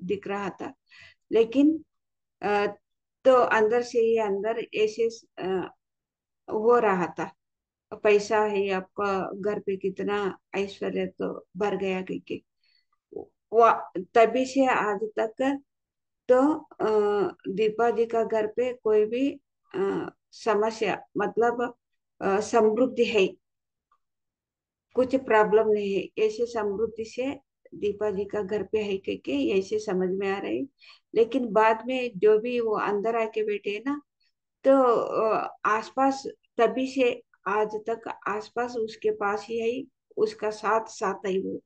दिख रहा था। लेकिन अ, तो अंदर से ही अंदर ऐसे हो रहा था, पैसा है आपका घर पे, कितना ऐश्वर्य तो भर गया के। तभी से आज तक तो दीपा जी का घर पे कोई भी समस्या, मतलब समृद्धि है, कुछ प्रॉब्लम नहीं है, ऐसे समृद्धि से दीपा जी का घर पे है के ऐसे समझ में आ रही। लेकिन बाद में जो भी वो अंदर आके बैठे ना, तो आसपास तभी से आज तक आसपास उसके पास ही है, उसका साथ साथ है वो।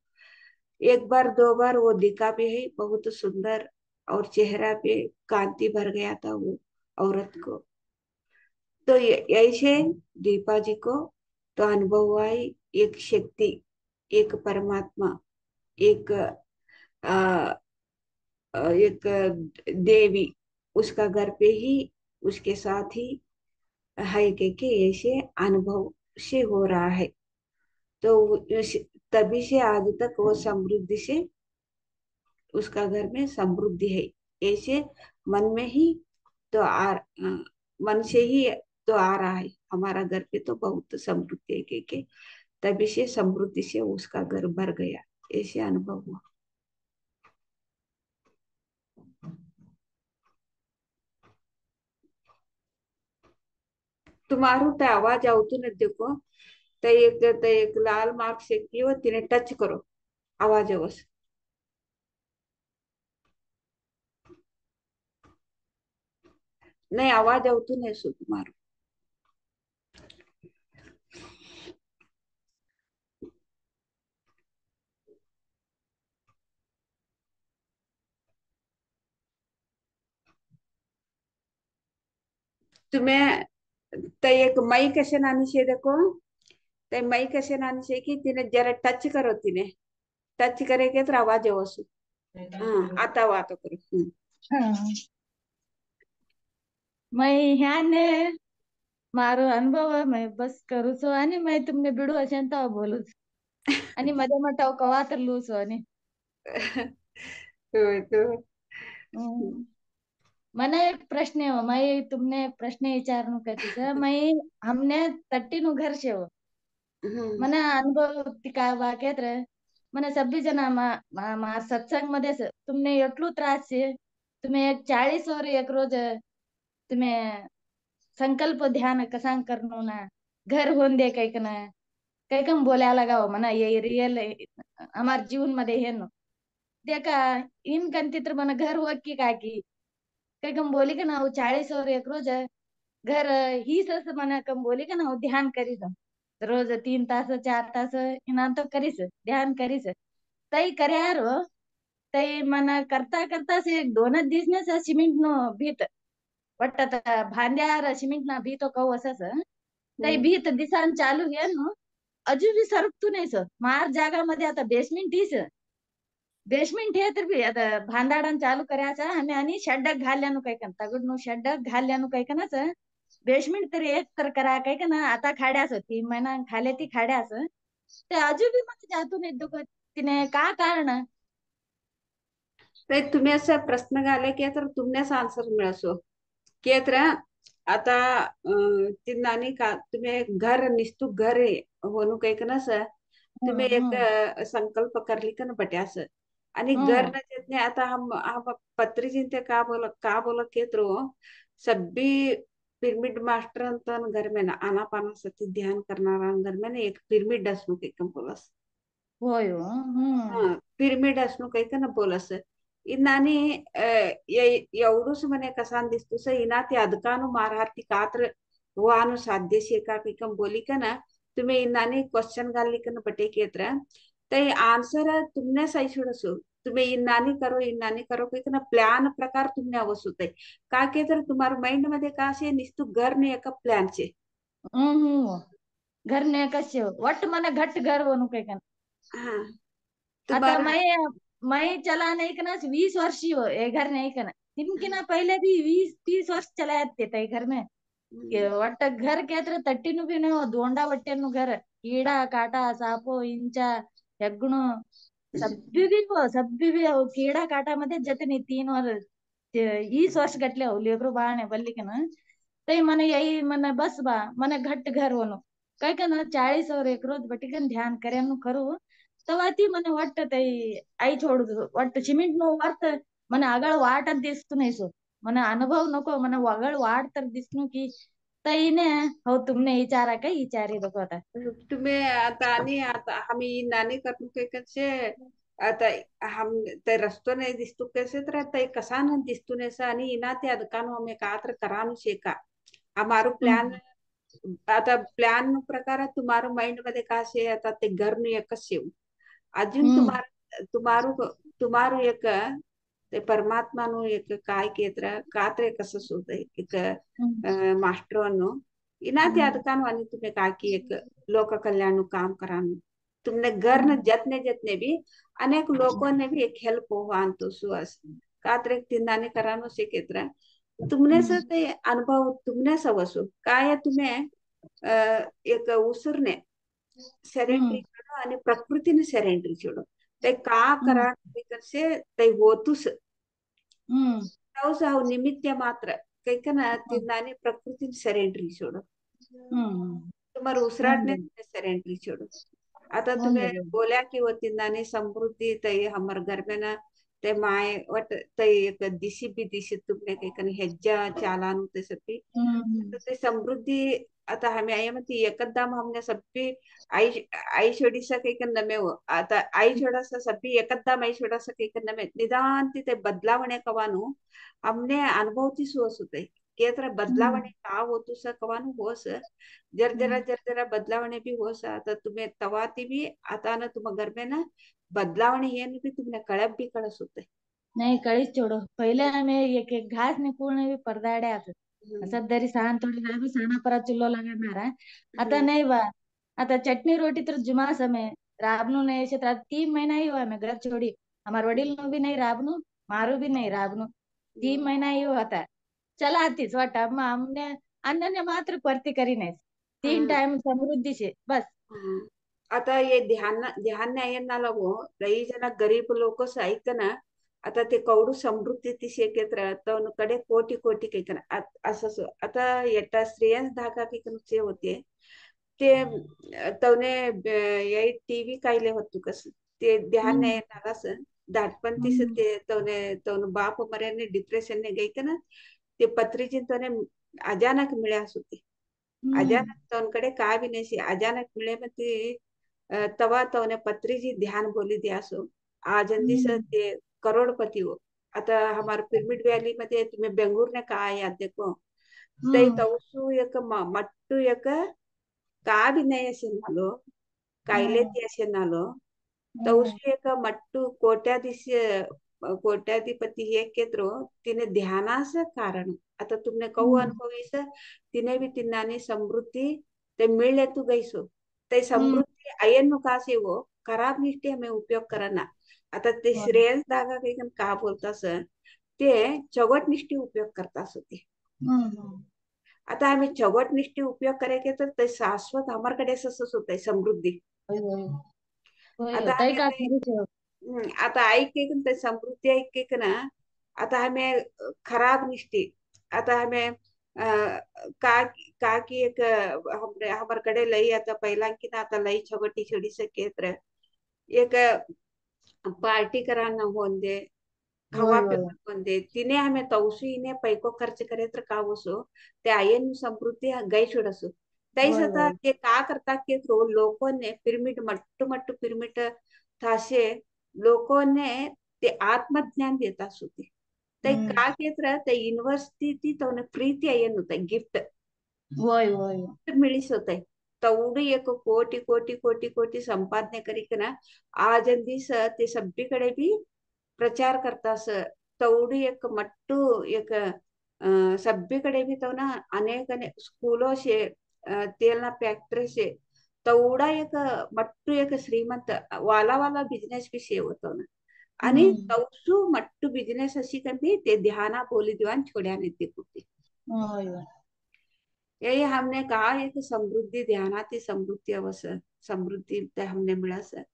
एक बार दो बार वो दिखा भी है, बहुत सुंदर, और चेहरा पे कांति भर गया था वो औरत को। तो ऐसे दीपा जी को तो अनुभव हुआ है, एक शक्ति, एक परमात्मा, एक एक देवी उसका घर पे ही, उसके साथ ही है के ऐसे अनुभव से हो रहा है। तो तभी से आज तक वो समृद्धि से, उसका घर में समृद्धि है, ऐसे मन में ही तो मन से ही तो आ रहा है, हमारा घर पे तो बहुत समृद्धि है के तभी से समृद्धि से उसका घर भर गया, ऐसे अनुभव हुआ। तुम्हारू ते आवाज आवतो ना, देखो ते एक लाल मार्क से कियो तिने टच करो आवाज बस। नहीं आवाज आवतो नहीं सो तुम्हारो। तुम्हें ते एक मई कसे नानी से देखो, ते मई कसे नानी से की तिने जरा टच करो, तिने टच करेगे तो आवाज वसू। हाँ आता वातो करो। હા. मैं ह्याने मारो अनुभव मैं बस करू छो आणि मैं तुमने बिडू असेल तर बोलू आणि मध्ये मध्ये कवा तर लूस आणि तो हम्म. મને એક પ્રશ્ન એવો मैं तुमने प्रश्न विचारनु कहती सर मैं हमने तट्टी नु घर से हो हम्म મને अनुभव का वाक्यात रे મને सभी जना सत्संग मध्ये तुमने એટલું ત્રાસ છે तुम्ही एक 40 और एक रोज तुम्ही संकल्प ध्यान कसा करनो ना घर होऊन दे काही ना काही कम बोलायला लगाव म्हणा ये रियल हमार जीवन मध्ये हे नो देखा इन कंतित्र मन घर हो की काय की काही कम बोली का ना वो 40 और एक रोज घर ही सस मना कम बोली का ना वो ध्यान करीस रोज 3 तास 4 तास इना तो करीस ध्यान करीस तई कर्यार हो तई मना करता करता से 2 दिवस में से सिमेंट नो भीत वाटत भांड्यार सिमेंट ना भीतो कहू असस तई हम्म भीत दिसान चालू है नो अजून बी सरकतो नाही सर मार जागामध्ये आता बेसमेंट तीच बेसमेंट हे तर बी आता भांदाडण चालू करायचं आम्ही आणि शेड्डक घालल्यानं काही का तगडनो शेड्डक घालल्यानं काही का नाच बेसमेंट तरी एक तर करा काही का ना आता खाड्यास 3 महिना खाले ती खाड्यास ते अजून बी मला जातून येत दुखत तिने का कारण तर तुम्ही असं प्रश्न घाले की तर तुमनेच आन्सर मिळसो की तर आता ती नानी का तुम्ही घर निस्तू घर आहे होणू काही का ना सर तुम्ही हम्म एक हम्म संकल्प करली का ना बट्यास आणि घर हम्म न जितने आता हम पत्री जिनते का बोला केत्रो सभी पिरामिड मास्टर अंतन घर में ना आना पाना सती ध्यान करना घर में ना एक पिरामिड असणू काही कम बोलस होय हो. पिरमिड असणू काही का ना बोलस इनानी एवढूच म्हणे कसा दिसतोस इना ती अदकानु मारहाती कात्र वानु साध्य शेका काही कम बोली का ना तुम्ही इनानी क्वेश्चन घालली का ना बटे केत्र ते आन्सर तुमने सही छोड़सो तुम्हें इनानी करो काही ना प्लान प्रकार तुमने अवसूत आहे का के तर तुम्हारा माइंड मध्ये का असे निस्तू घर ने एका प्लान छे हम्म घर ने कसे वट मने घट घर बनू काही का हाँ आता तुम्हारा मैं चला नहीं कना 20 वर्षीय हो ये घर नहीं कना तिनके ना पहले भी 20-30 वर्ष चलाया ते घर में ಒಟ್ಟ घर के ಹತ್ರ ತಟ್ಟಿನೂ ಬಿ ನಾವು ದೋಂಡಾ ಬಟ್ಟೆನು घर कीड़ा काटा सापो इंचा ಹೆಗ್ಗಣ सब्बी भी हो कीड़ा काटा मध्ये जते नहीं 3 वर्ष 20 वर्ष गटले हो लेकरू बाळने बल्ली के ना ते मने यही मने बस बा मने घट घर होनो काय का ना 40 एकरोज बटिकन ध्यान करेनु करू तेव्हा ती मने वाटत ते आई छोडू वाटत सिमेंट नो वाटत मने आगळ वाटत दिसतो नाही सो मने अनुभव नको मने वगळ वाट तर दिसनु की ताईने हो तुमने विचारा काय विचारी बघ आता तुम्ही आता आणि आता आम्ही नाणी करतो काही कसे आता हम ते रस्तो नाही दिसतो कैसे तर आता कसा न दिसतो नैसा आणि इना ते अदकानो हमें कात्र करानु शेका हमारो प्लान हम्म आता प्लान प्रकार तुम्हारो माइंड मध्ये का शे आता ते घर नु एक शेव अजून हम्म तुम्हारो एक ते परमात्मा नु एक काय केत्र कात्रे कसं शोध एक हम्म मास्टर अನ್ನು इनाते हम्म अदकानो आणि तुम्हें काकी एक लोक कल्याण नु काम करानु तुमने घर न हम्म जतने जतने भी अनेक लोगों ने भी एक हेल्प हो तो सुअस कात्रे तिंदाने करानो से केत्र तुमने से ते अनुभव तुमने सवसो काय तुम्हें एक उसुरने सेरेंड्री हम्म छोडो आणि प्रकृतीने सेरेंड्री छोडो ते का हम्म करा से ते होतुस हम्म तवस हाव निमित्त मात्र काही का ना तिंदाने प्रकृतीने सेरेंड्री छोडो हम्म तुम्हारे उसराटने सेरेंड्री छोडो आता तुम्हें बोल्या की वो तिंदाने समृद्धी तई हमर घर में ना ते माय वट तई एक दिशी बी दिशी तुमने काही कन हेज्जा चालानु ते सपी आता ते समृद्धी आता हमें आई म्हणती एकदम हमने सब्बी आई आई छोडीसा काही कन नमे हो आता आई छोडासा सब्बी एकदम आई छोडासा काही कन नमे निदान ती ते बदलावणे कवानु हमने अनुभव ती सोस होते के तर बदलावणे का होतु स कवानु होस जर जरा बदलावणे भी होस आता तुम्हें तवाती भी आता ना तुम घर में ना बदलावणे ये भी तुमने कळप भी कळस होते नाही कळीच छोडो पहिले आम्ही एक एक घास ने पूर्ण बी परदाडे आत असं दरी सहान थोडी बी सहाना परा चुल्लो लागणार आता नाही बा आता चटनी रोटी तर जुमा समय राबनू नहीं ऐसे 3 महीना ही हुआ मैं घर छोड़ी हमारे वडील नो भी नहीं राबनू मारू भी नहीं राबनू 3 महीना ही हुआ था चला आतीच वाटा हमने अन्न ने मात्र परती करी नाही 3 टाइम समृद्धी से बस आता ये ध्यान नाही ना लगो लई जना गरीब लोक ऐक ना आता ते कवडू समृद्धी ती शेकेत्र तवन कडे कोटी कोटी काही असं आता येता स्त्रियांस धागा काही होते ते तवने ये टीव्ही कायले होतो कस ते ध्यान नाही हम्म नालास दाटपण तिस हम्म ते तवने तवन बाप मर्याने डिप्रेशन ने गई ना ते पत्रीची तवने अचानक मिळ्या होती हम्म अचानक तवनकडे काय बी नाही अचानक मिळे मग ती तवा तवने पत्रीची ध्यान बोली दिया सो आज दिस हम्म ते करोड़पति हो आता हमारे पिरामिड वैली मध्ये तुम्ही बेंगूर ने का याद देखो ते हम्म तवसू एक मट्टू एक का बी नाही असे नालो कायले हम्म ती असे नालो हम्म तवसू एक मट्टू कोट्याधिपती हे केत्रो तिने ध्यानास कारण आता तुमने कहू हम्म अनुभवीस तिने भी तिन्नाने समृद्धी ते मिळले तू गैसो ते हम्म समृद्धी अयन का से वो खराब निष्ठे हमें उपयोग करना आता ते होय श्रेयस दागा काही का बोलतास ते चवट निष्ठे उपयोग करतास होते हम्म. आता आम्ही चवट निष्ठे उपयोग करायचे तर ते शाश्वत हमारकडे असंच होत आहे समृद्धी होय होय होय आता ताई आम्ही का ते खरी छे. आता ऐक ते समृद्धी ऐक ना आता हमें खराब निष्ठे आता हमें का की एक हमरे हमार कड़े लई आता पहिला की ना आता लई छोटी छोटी से केत्र एक पार्टी कराना होंदे खवा होय होय पिवा होंदे तिने हमें तवसू इने पैको खर्च करे तर का वसो ते आयन समृद्धी गई छोडसो तैस होय आता होय ते का करता के लोगों ने पिरामिड मट्टू मट्टू पिरामिड थाशे लोगों ने ते आत्मज्ञान देता सुते ते हम्म. का केत्र ते यूनिवर्सिटी तो प्रीती अयन होता गिफ्ट होय होय मिळीस होत तेवढी एक कोटी कोटी कोटी कोटी संपादने करी ना आज दिस ते सगळीकडे बी प्रचार करतास तेवढी एक मट्टू एक सगळीकडे बी तो ना अनेक अनेक स्कूलो शे तेलना फॅक्टरी शे तेवढा एक मट्टू एक श्रीमंत वाला वाला बिझनेस बी शे होतो ना आणि हम्म. तवसू मट्टू बिझनेस अशी कमी ते ध्याना बोली दिवान छोड्याने ते कुठे होय होय यही हमने कहा है कि समृद्धि ध्यानाती समृद्धि अवसर समृद्धि ते हमने मिला सर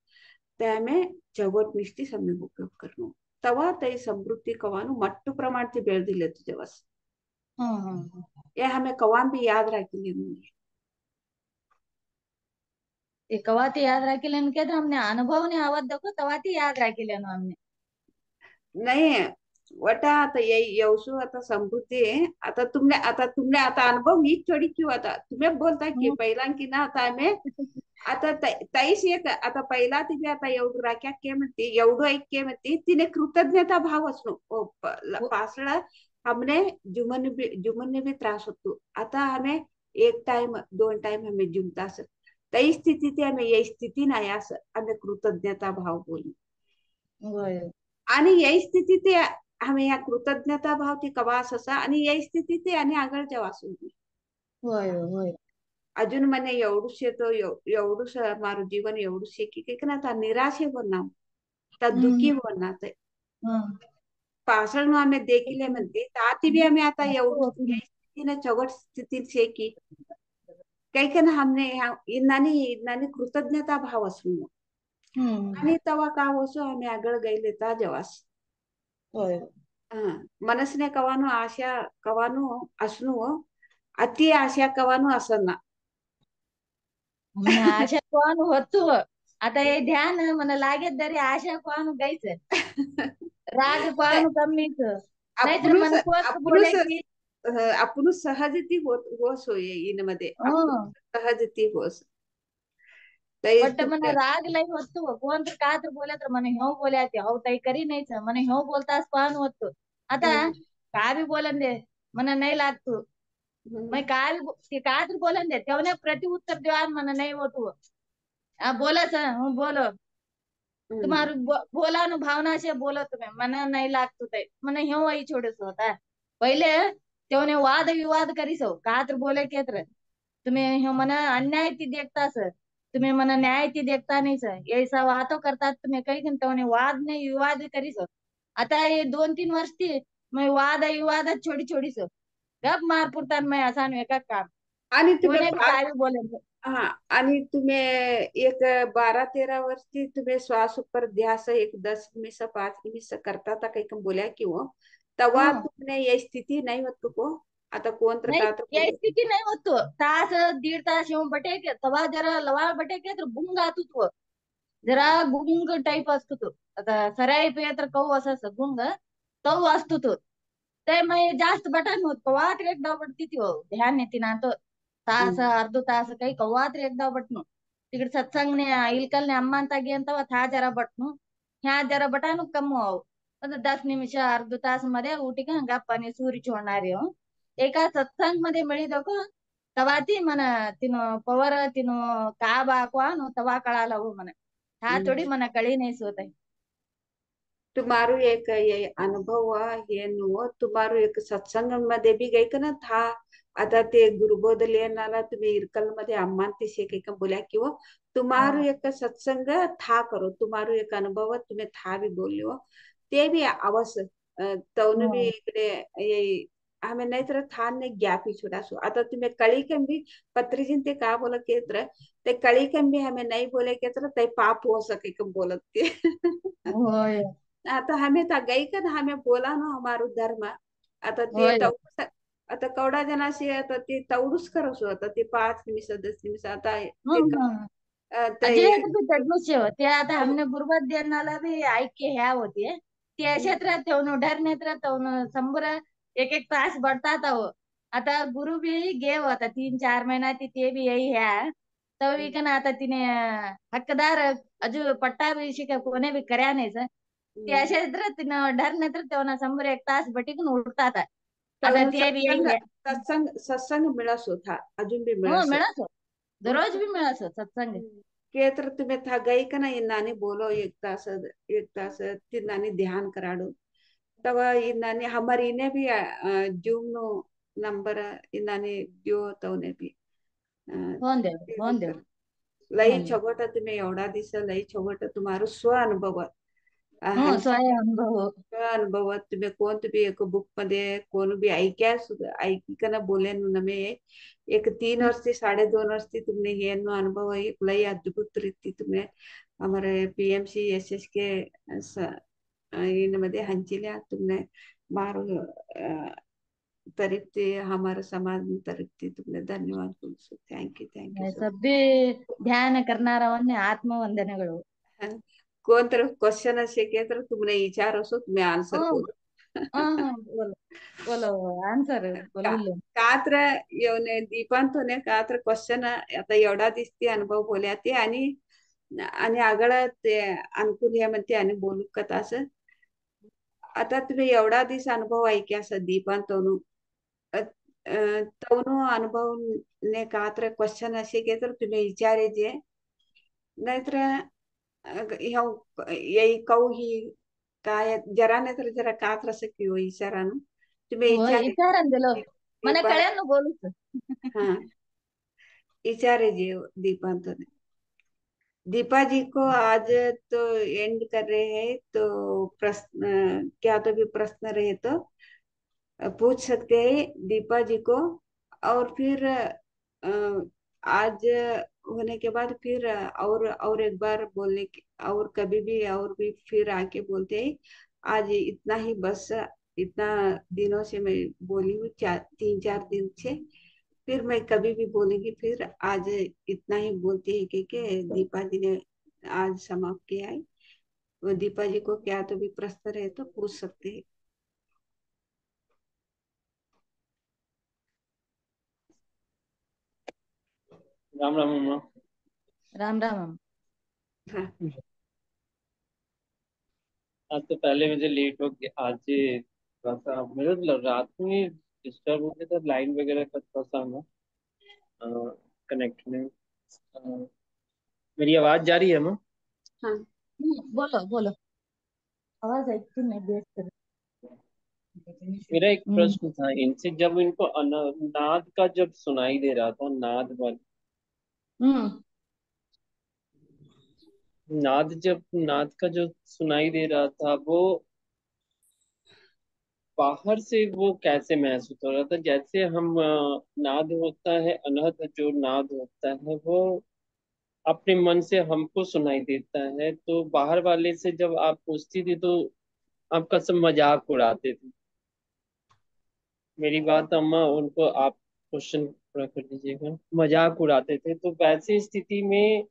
ते हमें जगत निष्ठी समय उपयोग करनो तवा ते समृद्धि कवानु मट्टू प्रमाण ते बेळ दिले तुझे बस हम्म. ये हमें कवान भी याद रखी लेनी ते कवा ते याद राखीलेन के हमने अनुभव ने आवत देखो तवा ते याद राखीलेन हमने. नाही वटा आता येवसू आता समृद्धी आता तुमने आता अनुभव ही छोडी क्यों आता तुम्हें बोलता की हम्म. पहिला की ना आता हमें आता ताईच एक आता पहिला तिथे आता एवढं राख्या के म्हणते एवढं ऐक के म्हणते तिने कृतज्ञता भाव असणं पासळा हमने जुमन भी त्रास होतो आता हमें एक टाइम दोन टाइम हमें जुमता असं तई स्थिती ते हमें ये स्थिती नाही असं हमें कृतज्ञता भाव बोलू होय आणि या स्थिती ते हमें या कृतज्ञता भाव ती कवास असा आणि या स्थिती ते आणि आगळ जेवासून होय होय अजून મને एवढું છે તો एवढું મારું જીવન एवढું છે કે ના તા નિરાશે होना ता दुखी हम्म. होना ते हम्म. पासळनं आम्ही देखील म्हणते ताती बी आम्ही आता एवढं स्थितीने चवट स्थितीत छे की काही का ना हमने इनानी इनानी कृतज्ञता भाव असणं हम्म. आणि तवा का होसो आम्ही आगळ गईले ता जेवास होय मनसने कवानो आशा कवानो असणू अति आशा कवानो असना हमने आशा कोण होतो आता हे ध्यान मला लागेल तरी आशा कोण गायचं राग कोण कमीच नाहीतर आपणच मन कोण बोले आपणच की आपण सहजती होस होय इनमध्ये आपण हं सहजती होस तै बट मन तुमचे राग लई होतो कोण तर का तर बोले तर मन ह्यो बोल्या ते हो ताई करी नाहीच मन ह्यो बोलतास कोण होतो आता का भी बोलन दे मन नाही लागतो मैं का तर बोलन दे तेवने प्रति उत्तर देवा मन नाही होतो बोला सर हूँ बोलो तुम्हारे बोला नु भावना से बोलो तुम्हें मन नहीं लागतो ते मन ह्यो वही छोड़े सो होता पहिले तेवने वाद विवाद करी सो का तर बोले के तर तुम्ही ह्यो मन अन्याय ती देखता सर तुम्ही मन न्याय ती देखता नाही सर ऐसा वातो करतात तुम्ही काही तेवने वाद नाही विवाद करी सो आता ये 2-3 वर्ष थी मैं वाद विवाद छोड़ी छोड़ी सो गप मार पुरता मैं आसान एका काम आणि तुम्ही तेवने भी फार काय भी बोले हा आणि तुम्ही एक 12-13 वर्षी तुम्ही श्वास ऊपर ध्यास एक 10 निमिष 5 निमिष करता था काही बोल्या किंवा तवा हं तुमने ये स्थिती नाही होत को आता कोण तर नहीं का तर ये बोले स्थिति नहीं होतो तास 1.5 तास येऊन बटे के तवा जरा लवाळ बटे के तर गुंग आतु तो जरा गुंग टाईप असतो तो आता सराई पे तर कहू असं गुंग तो असतो तो ते मग जास्त बटन होत कवा तर एकदा बटती ती हो ध्यान येते ना तो तास अर्धो तास काही कवा तर एकदा बटनो तिकडे सत्संगने इलकलने अम्मा तागी ಅಂತ था जरा बटनो ह्या जरा बटानु कम हो 10 निमिष अर्धो तास मध्ये उठी का गप्पाने सूरी छोडणारे हो एका सत्संग मध्ये मिळी को तवा ती मन तिनो पवर तिनो का बाकवा नो तवा कळाला हो मन हा थोडी मन कळी नाही सोत आहे तुम्हारो एक ये अनुभव है नो तुम्हारो एक सत्संग मध्ये भी गई का ना था आता ते गुरुबोध लेनाला तुम्ही इरकल मध्ये अम्मा ते शेख बोल्या किंवा तुम्हारो एक सत्संग था करो तुम्हारो एक अनुभव तुम्हें था भी बोलियो ते भी अवश्य तवनु भी इकडे ये हमें नहीं तरह था ने गॅप ही छोड़ा सो आता तुम्हें कळी कम भी पत्रिजिन ते का बोला के तरह ते कळी कम भी हमें नहीं बोले के तरह ते पाप हो सके कम बोलत ते होय आता हमें ता गई का हमें बोला ना हमारो धर्म आता ते होय आता कवडा जणाशी आता ते तेवढंच करसो आता ते 5 निमिष 10 निमिष आता ते हं. ते अजय भी तेडनु शेव ते आता हमने गुरुबाद देनाला भी ऐके ह्या होती ते क्षेत्र तेवनु ढरनेत्र तेवनु संबुर एक एक तास बढ़ता हो आता गुरु भी गेव आता 3-4 महीना ते भी यही है तो इकन आता तिने हकदार अजू पट्टा भी शिका कोने भी कर्या नाही सर त्या क्षेत्र तिनं ढरनेत्र तेवना संबुर एक तास बटिकून उठता आता आता तवनु ते भी यही है सत्संग मिळस होता अजून बी हो मिळस मिळस दररोज भी मिळस सत्संग केतर तुम्हें था गई का ना इन्नाने बोलो एक तास तिन्नाने ध्यान कराडो तब इन्नाने हमारी इन्हें भी जूम नो नंबर इन्नाने दियो तवने भी ते भी होऊन देव कर लई होऊन देव छोगोट तुम्हें एवढा दिस लई छोगोट तुम्हारो स्व अनुभव हो हंची स्वय अनुभव अनुभवात तुम्ही कोण तुम्ही एक बुक मध्ये कोण बी ऐक्या ऐकी का ना बोले नमे एक 3 वर्ष 2.5 वर्ष तुमने ये नो अनुभव एक लई अद्भुत रीति तुमने हमारे पीएमसी एसएस के इनमध्ये हंचिल्या तुमने मारो तरीफ्ती हमारे समाज में तरीफ्ती तुमने धन्यवाद बोलसो थँक यू सो सब भी ध्यान करणारವನ್ನೇ आत्मवंदನೆಗಳು कोण तर क्वेश्चन असे की तर तुमने विचारसो तुम्ही आन्सर हं बोलो हं बोलो बोलो आन्सर बोलिले कात्र येऊन दीपांतोने कात्र क्वेश्चन आता एवढा दिसते अनुभव बोल्या ते आणि आणि आगळ ते अनुकूल हे म्हणते आणि बोलू कथा असं आता तुम्ही एवढा दिस अनुभव ऐक्या असं दीपांतोनु तवनु अनुभव ने कात्र क्वेश्चन असे की तर तुम्ही विचारे जे नाहीतर यही कहू ही काय जरा नाही तर जरा कात्र असं की विचारानु तुम्ही हो विचारे विचारन दिलो मने दीपा कळ्यान बोलूच हाँ विचारे जी दीपांत ने दीपा जी को आज तो एंड कर रहे हैं तो प्रश्न क्या तो भी प्रश्न रहे तो पूछ सकते हैं दीपा जी को और फिर आज होने के बाद फिर और एक बार बोलने की और कभी भी और भी फिर आके बोलते हैं आज इतना ही बस इतना दिनों से मैं बोली हूँ 3-4 दिन से फिर मैं कभी भी बोलूंगी फिर आज इतना ही बोलती है कि दीपा जी ने आज समाप्त किया है वो दीपा जी को क्या तो भी प्रश्न रहे तो पूछ सकते हैं राम राम अम्मा। राम राम हाँ आज तो पहले मुझे लेट हो गया आज थोड़ा सा मेरे रात में डिस्टर्ब हो गया था लाइन वगैरह का थोड़ा सा ना कनेक्ट में अ, मेरी आवाज जा रही है अम्मा। हाँ बोलो बोलो आवाज ऐकती नाही बेस कर मेरा एक प्रश्न था इनसे जब इनको नाद का जब सुनाई दे रहा था हम्म नाद का जो सुनाई दे रहा था वो बाहर से वो कैसे महसूस हो रहा था जैसे हम नाद होता है अनहद जो नाद होता है वो अपने मन से हमको सुनाई देता है तो बाहर वाले से जब आप पूछती थी तो आपका सब मजाक उड़ाते थे। मेरी बात अम्मा उनको आप क्वेश्चन पूरा कर दीजिएगा मजाक उड़ाते थे तो वैसी स्थिति में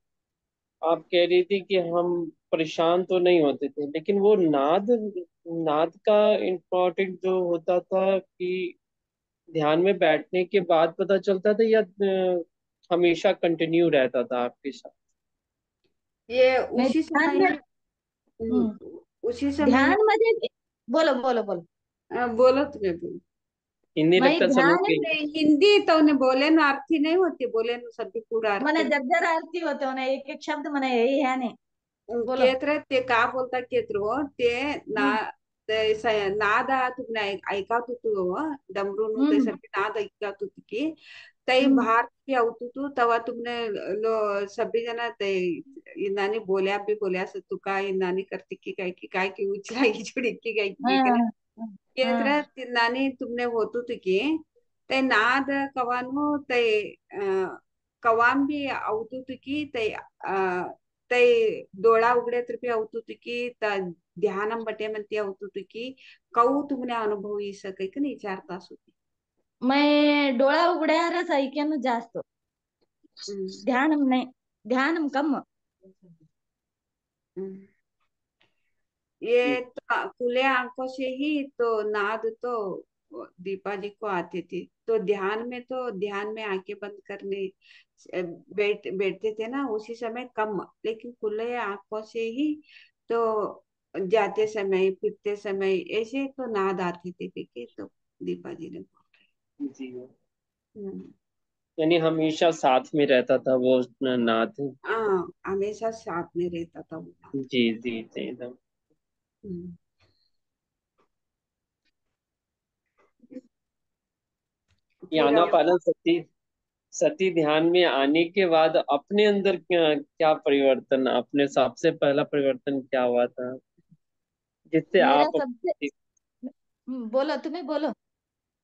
आप कह रही थी कि हम परेशान तो नहीं होते थे लेकिन वो नाद नाद का इम्पोर्टेंट जो होता था कि ध्यान में बैठने के बाद पता चलता था या हमेशा कंटिन्यू रहता था आपके साथ। ये मैं उसी ध्यान समय में में उसी समय में ध्यान मध्ये बोलो बोलो बोलो बोलो तुम्हें बोलो हिंदी मैं लगता सब ध्यान ओके। नहीं, हिंदी तो उन्हें बोले ना अर्थी नहीं होती बोले ना सभी पूरा मने अर्थी जब जरा आरती होते हो ना एक एक शब्द मने यही है नहीं बोलो केत्र ते का बोलता केत्र ते ना हम्म नाद तुमने ऐकात होतो डमरून ते हम्म सगळे नाद ऐकात होती की ते हम्म भारतीय होतो तेव्हा तुमने सभी जण ते इनानी बोल्या असं तू काय इनानी करते की काय की उचला इचुडी की काय हाँ की ना हाँ केंद्र तिनानी तुमने होतो की ते नाद कवानु ते कवाम भी అవుతుంది की ते डोळा उघडे तर भी అవుతుంది की ध्याనం बटे म्हणते అవుతుంది की कऊ तुमने अनुभव येऊ सके की नाही 4 तास होती मैं डोळा उघड्यावरच ऐकेन जास्त हम्म, ध्यान नाही ध्यान कम हम्म. जी ये तो खुले आंखों से ही तो नाद तो दीपा जी को आते थे तो ध्यान में आंखें बंद करने बैठते थे ना उसी समय कम लेकिन खुले आंखों से ही तो जाते समय फिरते समय ऐसे तो नाद आते थे कि तो दीपा जी ने बोला जी। हम्म, यानी हमेशा साथ में रहता था वो नाथ। हाँ हमेशा साथ में रहता था वो नाद जी जी जी एकदम। हम्म, ये फिर अब आनापान सती सती ध्यान में आने के बाद अपने अंदर क्या क्या परिवर्तन, अपने सबसे पहला परिवर्तन क्या हुआ था जिससे मेरा आप। सबसे बोलो तुम्हें बोलो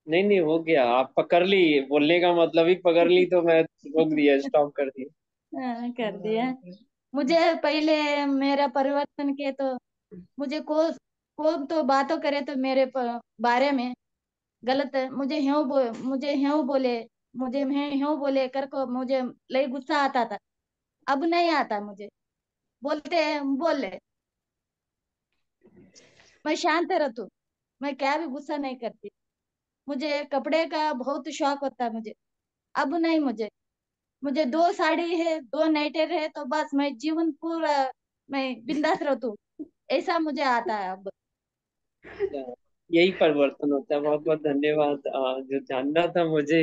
नहीं नहीं हो गया, आप पकड़ ली, बोलने का मतलब ही पकड़ ली तो मैं रोक दिया, स्टॉप कर दिया। हाँ, कर दिया मुझे पहले मेरा परिवर्तन के तो मुझे कौन तो बातों करे तो मेरे बारे में गलत है मुझे ह्यों बोले मुझे मैं ह्यों बोले कर को मुझे लई गुस्सा आता था अब नहीं आता मुझे बोलते हैं बोल ले मैं शांत रहती हूँ मैं क्या भी गुस्सा नहीं करती मुझे कपड़े का बहुत शौक होता है मुझे अब नहीं मुझे 2 साड़ी है 2 नाइटर है तो बस मैं जीवन पूरा मैं बिंदास रहती हूँ ऐसा मुझे आता है अब यही परिवर्तन होता है। बहुत बहुत धन्यवाद, जो जानना था मुझे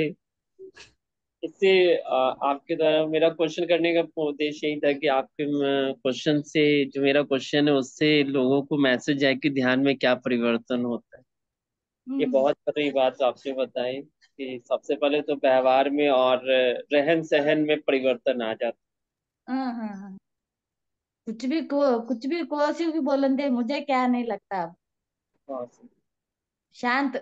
इससे। आपके द्वारा मेरा क्वेश्चन करने का उद्देश्य यही था कि आपके क्वेश्चन से, जो मेरा क्वेश्चन है उससे लोगों को मैसेज आए कि ध्यान में क्या परिवर्तन होता है। ये हम्म बहुत बड़ी बात आपने बताई कि सबसे पहले तो व्यवहार में और रहन सहन में परिवर्तन आ जाता हाँ हाँ हाँ कुछ भी कोसी भी बोलन दे मुझे क्या नहीं लगता अब है। शांत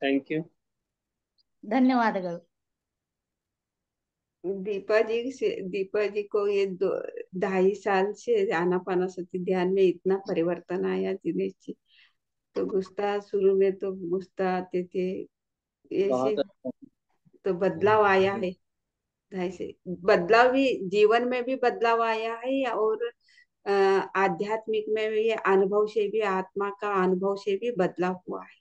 थैंक यू। ಧನ್ಯವಾದಗಳು दीपा जी को ये 2.5 साल से आनापानासती ध्यान में इतना परिवर्तन आया दिनेश जी तो गुस्सा शुरू में तो गुस्सा आते थे ऐसे बहुत अच्छा। तो बदलाव आया है 2.5 से बदलाव भी जीवन में भी बदलाव आया है और आध्यात्मिक में भी अनुभव से भी आत्मा का अनुभव से भी बदलाव हुआ है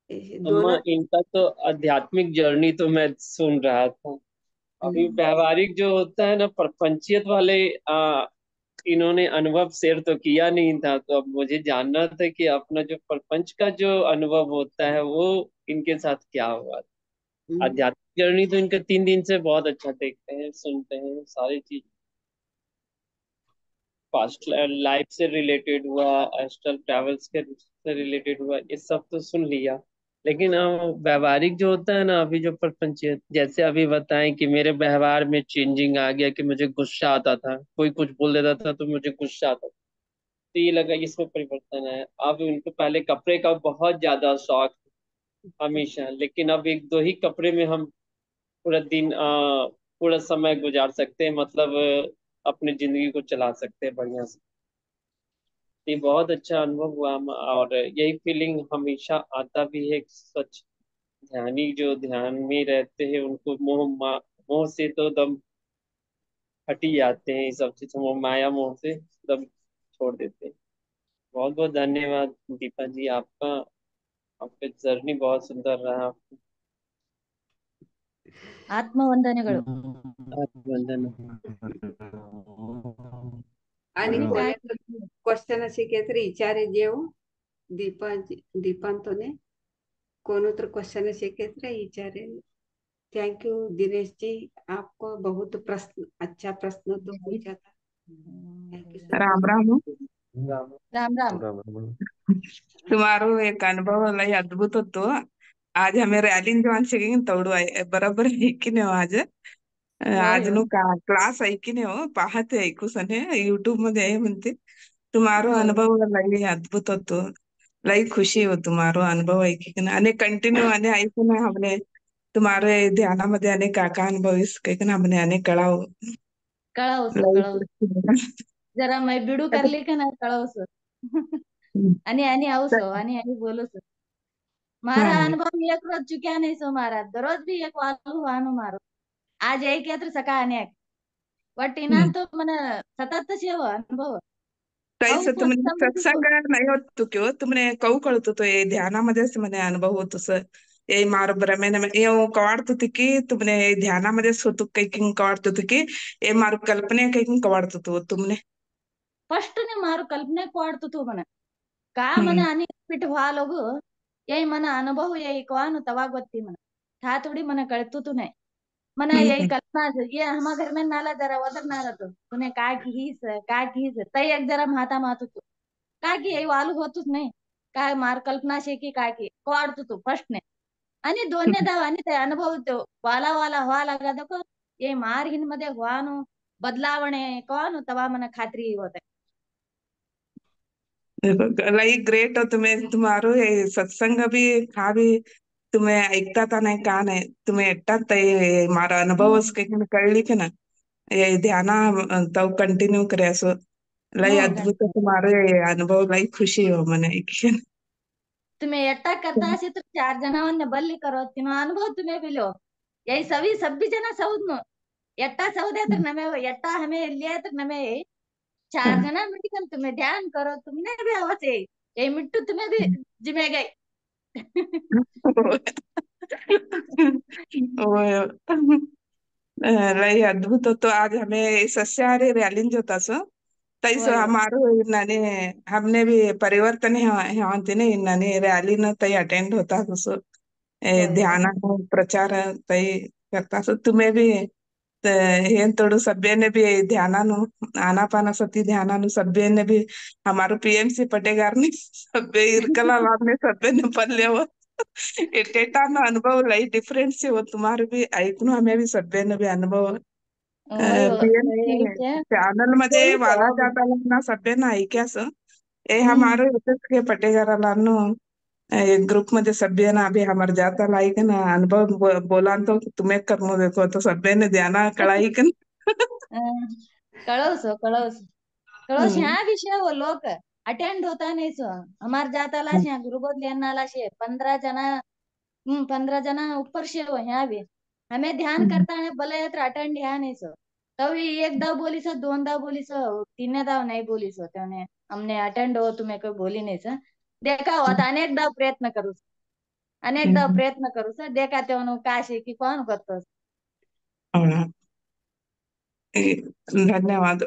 ऐसे अम्मा दोनों इनका तो आध्यात्मिक जर्नी तो मैं सुन रहा था। अभी हम्म, व्यवहारिक जो होता है ना, प्रपंचियत वाले इन्होंने अनुभव शेयर तो किया नहीं था, तो अब मुझे जानना था कि अपना जो प्रपंच का जो अनुभव होता है वो इनके साथ क्या हुआ। हम्म, आध्यात्मिक जर्नी तो इनका 3 दिन से बहुत अच्छा देखते हैं, सुनते हैं सारी चीज। पास्ट लाइफ से रिलेटेड हुआ, एस्ट्रल ट्रैवल्स के से रिलेटेड हुआ, ये सब तो सुन लिया। लेकिन व्यवहारिक जो होता है ना, अभी जो प्रपंच, जैसे अभी बताएं कि मेरे व्यवहार में चेंजिंग आ गया कि मुझे गुस्सा आता था, कोई कुछ बोल देता था तो मुझे गुस्सा आता था। तो ये लगा इसमें परिवर्तन है। अब उनको पहले कपड़े का बहुत ज्यादा शौक हमेशा, लेकिन अब एक दो ही कपड़े में हम पूरा दिन पूरा समय गुजार सकते हैं, मतलब अपनी जिंदगी को चला सकते हैं बढ़िया से। ये बहुत अच्छा अनुभव हुआ और यही फीलिंग हमेशा आता भी है। सच, ध्यानी जो ध्यान में रहते हैं उनको मोह से तो दम हट ही जाते हैं, ये सब चीज मोह माया मोह से दम छोड़ देते हैं। बहुत बहुत धन्यवाद दीपा जी आपका। आपका जर्नी बहुत सुंदर रहा। ಆತ್ಮವಂದನೆಗಳು आपका वंदन। आणि तुम्ही काय कोणी क्वेश्चन असे काहीतरी विचारे जेव दीपांतोने कोनो तर क्वेश्चन ऐसे काहीतरी विचारे थैंक यू दिनेश जी आपको बहुत प्रश्न अच्छा प्रश्न तो पूछा था thank you so Ram much. Ram. Ram Ram. तुम्हारो एक अनुभव लई अद्भुत होतो। आज हमें रॅलीन जेवण शिकेन तवडू आहे बरोबर आहे की नाही हो आज होय आज होय नु का क्लास आहे की नाही हो पाहते ऐकूसने युट्यूब मध्ये आहे म्हणते तुम्हारो होय अनुभव लई अद्भुत होतो लई खुशी हो तुम्हारो अनुभव ऐकी की नाही आणि कंटिन्यू आणि ऐकून हमने तुम्हारे ध्यानामध्ये अनेक काका अनुभवीस काही ना हमने अनेक कळाव कळावसो लई कळावसो जरा मैं बिडू कर ली का ना कळावसो आणि आवसो आणि बोलोसो मारा हाँ अनुभव एक रोज चुक्या नहीं सो मारा दररोज भी एक वालू वानो मारो आज एक यात्र सका अनेक बट इनान तो मन सतत शेव अनुभव तैस हौस तुमने समजतो सत्संग नाही होत क्यों तुमने कऊ कळतो तो ये ध्यानामध्येच म्हणे अनुभव होतोस ये मार भ्रमेन ये कवाडतो की तुमने ध्यानामध्येच होतो काही कवाडतो की ये मार कल्पने काही कवाडतो तो तुमने ಫಸ್ಟ್ ಮಾರು ಕಲ್ಪನೆ ಕೊಡ್ತು ಮನ का मन हम्म आणि पीठ व्हालोगु ये मन अनुभव ये कवानु तवा गोत्ती मन था थोड़ी मन कळतू तू नाही मन यही हम्म कल्पना ये हमा घर में नाला जरा वदर नाला तो तूने काय कीस तई एक जरा माता मातू तू काय की यही वालू होतूच नाही काय मार कल्पना शे की काय की कोडतो तू फर्स्ट ने आणि दोन्ही दाव आणि ते अनुभव तो वाला वाला व्हा लागा दको ये मार हिन मध्ये व्हानु बदलावणे कोण तवा मन खात्री होते लाइक ग्रेट हो तुम्हें तुम्हारो ये सत्संग भी हा भी तुम्हें ऐकता था नाही का नाही तुम्हें एकटाच ये मारा अनुभव काही कळली की ना ये ध्याना तव कंटिन्यू करे असो लई हो अद्भुत तुम्हारो ये अनुभव लई खुशी हो मने ऐकी तुम्हें एकटा करता हसे तो चार जनावरने बल्ली करो तिनो अनुभव तुम्हें भी लो यही सभी सभी जना सऊद नो एकटा सऊद तर नमे एकटा हमें लिया तर नमे चार जना मिलकर तुम्हें ध्यान करो तुमने भी आवाज ये मिट्टू तुम्हें भी जिमे गई ओय लई अद्भुत तो आज हमें सस्याहारी रैली जो था सो तैस होय होय हमारो इन्नाने हमने भी परिवर्तन है होते ने इन्नाने रैली न तई अटेंड होता सो होय होय ध्यान प्रचार तई करता सो तुम्हें भी ಏನ್ ತೊಡು ಸಭ್ಯನೇ भी ಧ್ಯಾನಾನು ಆನಾಪಾನಸತಿ ಧ್ಯಾನಾನು ಸಭ್ಯನೇ भी हमारो पीएमसी पटेगार ने सभ्य इरकला लाने सभ्य ने पल्लेव एटेटा ना अनुभव लई डिफरेंट से वो तुम्हारे भी ऐकून हमें भी सभ्य ने भी अनुभव होय पीएमसी होय चॅनल मध्ये कोई वाला तो जाता ना सभ्य ना ऐक्यास ए हम्म हमारो इतच के पटेगारालानो एक ग्रुप मध्ये सभ्य ना अभी हमारे जाता लाइक ना अनुभव बोला तो तुम्हें करनो देखो तो सभ्य ने ध्याना कळाई कन अं, कळवसो कळवसो कळवस हम्म ह्या विषय वो लोक अटेंड होता नहीं सो हमार जाता लाश यहाँ गुरुबोध लेना लाश 15 जना 15 जना ऊपर से हो यहाँ भी हमें ध्यान हम्म करता है भले तो अटेंड यहाँ नहीं सो तभी एक दाव बोली सो दोन दाव बोली सो तीन दाव नहीं बोली सो त्याने हमने अटेंड हो तुम्हें कोई बोली नहीं सो देखा हुआ था अनेक दाव प्रयत्न करू अनेक दाव हम्म प्रयत्न करू सर देखा ते काशी की कौन करतो हम्म धन्यवाद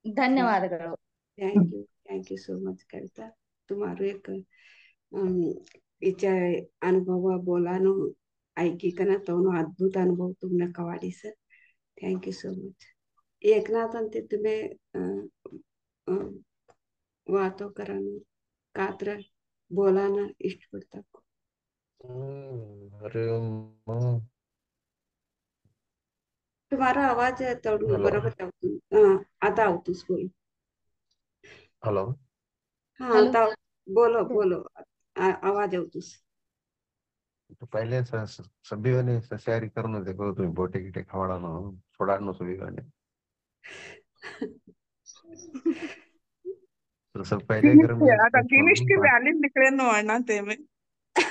धन्यवाद करो थैंक यू सो मच कविता तुम्हारो एक इच्या अनुभव बोलानो ऐकी कना तो अद्भुत अनुभव तुमने kavadi sir thank you so much Eknath अंते तुम्हें वातो करानो कात्र बोलाना इष्ट पड़ता को अरे तुम्हारा आवाज तोड़ू हेलो बराबर आवतू आता आवतूस बोल हेलो हाँ हेलो आता बोलो बोलो आवाज आवतूस तो पहले सभी ने सस्याहारी करनो देखो तुम्ही बोटे गिटे खावाडानो सोडानो सभी ने तो सब पहले घर में आता गिनीश छोड़ो की बात वैली निकले नो अಣ್ಣ तेमे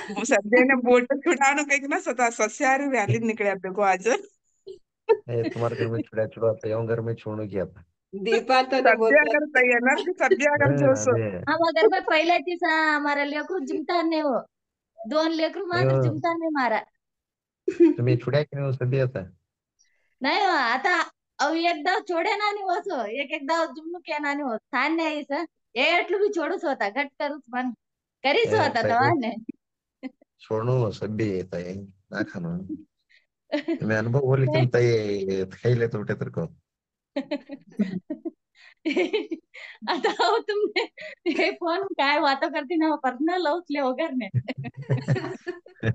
वो सद्य ने बोट छुड़ानो कहीं ना सता सस्याहारी वैली निकले देखो आज है तुम्हारे घर में छुड़ा छुड़ा था यहाँ घर में छोड़ने किया था दीपा तो न सद्य बोलता अगर तैयार की सद्य अगर जो सो अरे हम अगर मैं पहले थी सा हमारा लेकरू जिमता नहीं हो दोन लेकरू नहीं मात्र हो जिमता नहीं मारा तुम्ही छुड्या की नहीं सभी आता नाही हो आता अव एकदा छोडे नानी होसो एक एकदा जुम्मू के नानी हो थान नाही सर એટલું બી છોડું છું હોતા ઘટ કરું પણ કરીશું હોતા તમારને छोड़नो सभी येता है ना खानो मैं अनुभव बोली तुम तय खाई ले तो उठे तेरे को आता हो तुमने हे फोन काय बातो करती ना पर्सनल उचले हो घर में.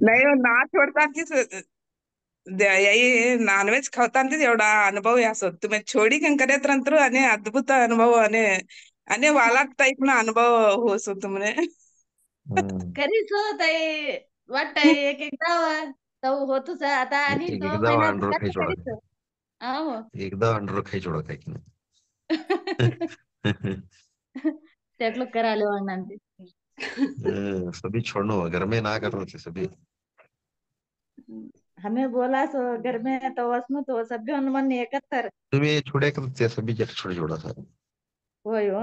नाही हो, ना छोडतांचीच यही ನಾನ್ ವೆಜ್ ಖಾತಾಂತಿದ್ ಎವಡ ಅನುಭವ ಯಾಸತ್ ತುಮೆ छोड़ी कन करे तरंतु अने अद्भुत अनुभव अने अने वालाट टाइप ना अनुभव हो सो तुमने. करीच हो ताई वाटत एक एकदा तो होतच आता आणि एक तो एकदा महिना अंडर खाई कसं छोड़ा करीत हो. एकदा अंडर खाई छोड़ा काय की तेटलो कराले वाणंती. सभी छोड़नो घर में ना करनो थे सभी. हमें बोला सो घर में तो वसनो तो सभ्य मन एकत्र तुम्ही छोड्या करते सभी जट छोड़ छोड़ा था. होय हो.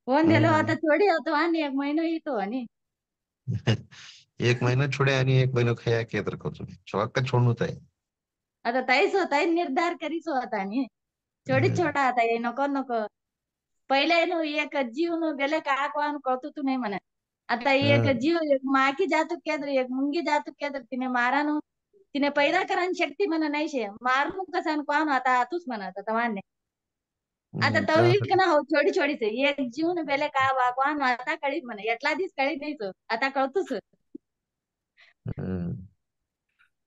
फोन दिलो आता थोडी होतो आणि एक महिना येतो आणि एक महीना छोड़े आणि एक महीना खाया के तर करतो चौका छोड़नो था. आता ताईच ताई निर्धार करीच होता आणि छोडी छोटा आता ये नको नको पहिले नु एक जीव नु गेले का कोण कळतो तू नाही म्हणा. आता एक जीव एक माकी जातो केद्र एक मुंगी जातो केद्र तिने मारा नु तिने पैदा करायची शक्ती म्हणा नाही शे मारू कसा कोण आता तूच म्हणा आता मान्य. आता तो ना हो छोडी छोडीच एक जीव नु बेले का वा कोण आता कळीत म्हणा एटला दिस कळीत नाहीच आता कळतोच.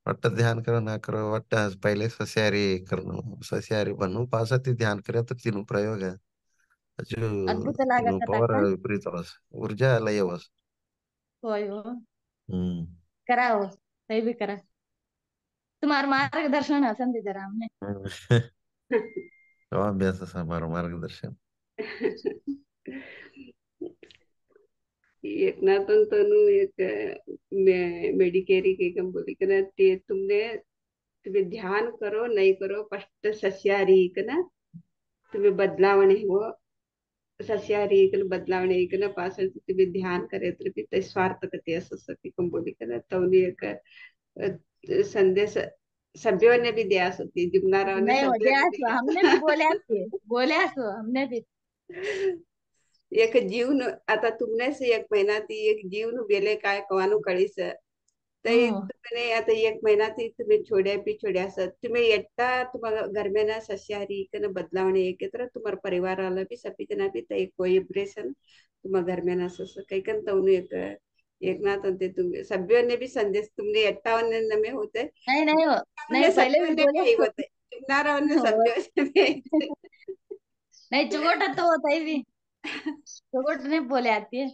वट्ट ध्यान करो ना करो वट्ट पहले सस्याहारी करनो सस्याहारी बनो पासा ती ध्यान करे तो तीनों प्रयोग है जो अद्भुत तीनों लागत पावर आता विपरीत अवस ऊर्जा लय अवस. होय हो हम्म. करा हो सही भी करा तुम्हारा मार्गदर्शन हसन दे जरा हमने. तो अभ्यास असा हमारा मार्गदर्शन. एक ना तनु एक मेडिकेरी के कम बोली कना ते तुमने तुम्हें ध्यान करो नहीं करो फस्ट सस्याहारी कना तुम्हें बदलावणे हो सस्याहारी कन बदलावणे कना पासल तुम्हें ध्यान करे तर भी ते स्वार्थ कते असं सती कम बोली कना तवनी एक संदेश सभ्यों ने भी दिया होती जिम्नाराव ने नहीं हो सभ्यों गया ने सो दिया. हमने भी बोले सो हमने भी एक जीवन आता तुमने से एक महीना ती एक जीवन गेले काय कवानु कळीस ते तुम्ही आता एक महिना ती तुम्ही छोड्या पी छोड्या असत तुम्ही एकटा तुम्हाला घर में ना सस्याहारी कन बदलावणे एक तर तुम्हारे परिवार वाला भी सभी जना भी ते कोइब्रेशन तुम्हारे घर में ना सस कई कन तवनु एक ना ते तुम सभ्यों ने भी संदेश तुमने एकटा वन में होते नहीं नहीं हो नहीं हमने पहले भी सभ्यों ने बोले भी सो होते नारा ने सभ्यों ने भी नहीं चुगोटा तो होता ही भी चुगोट ने बोले आती है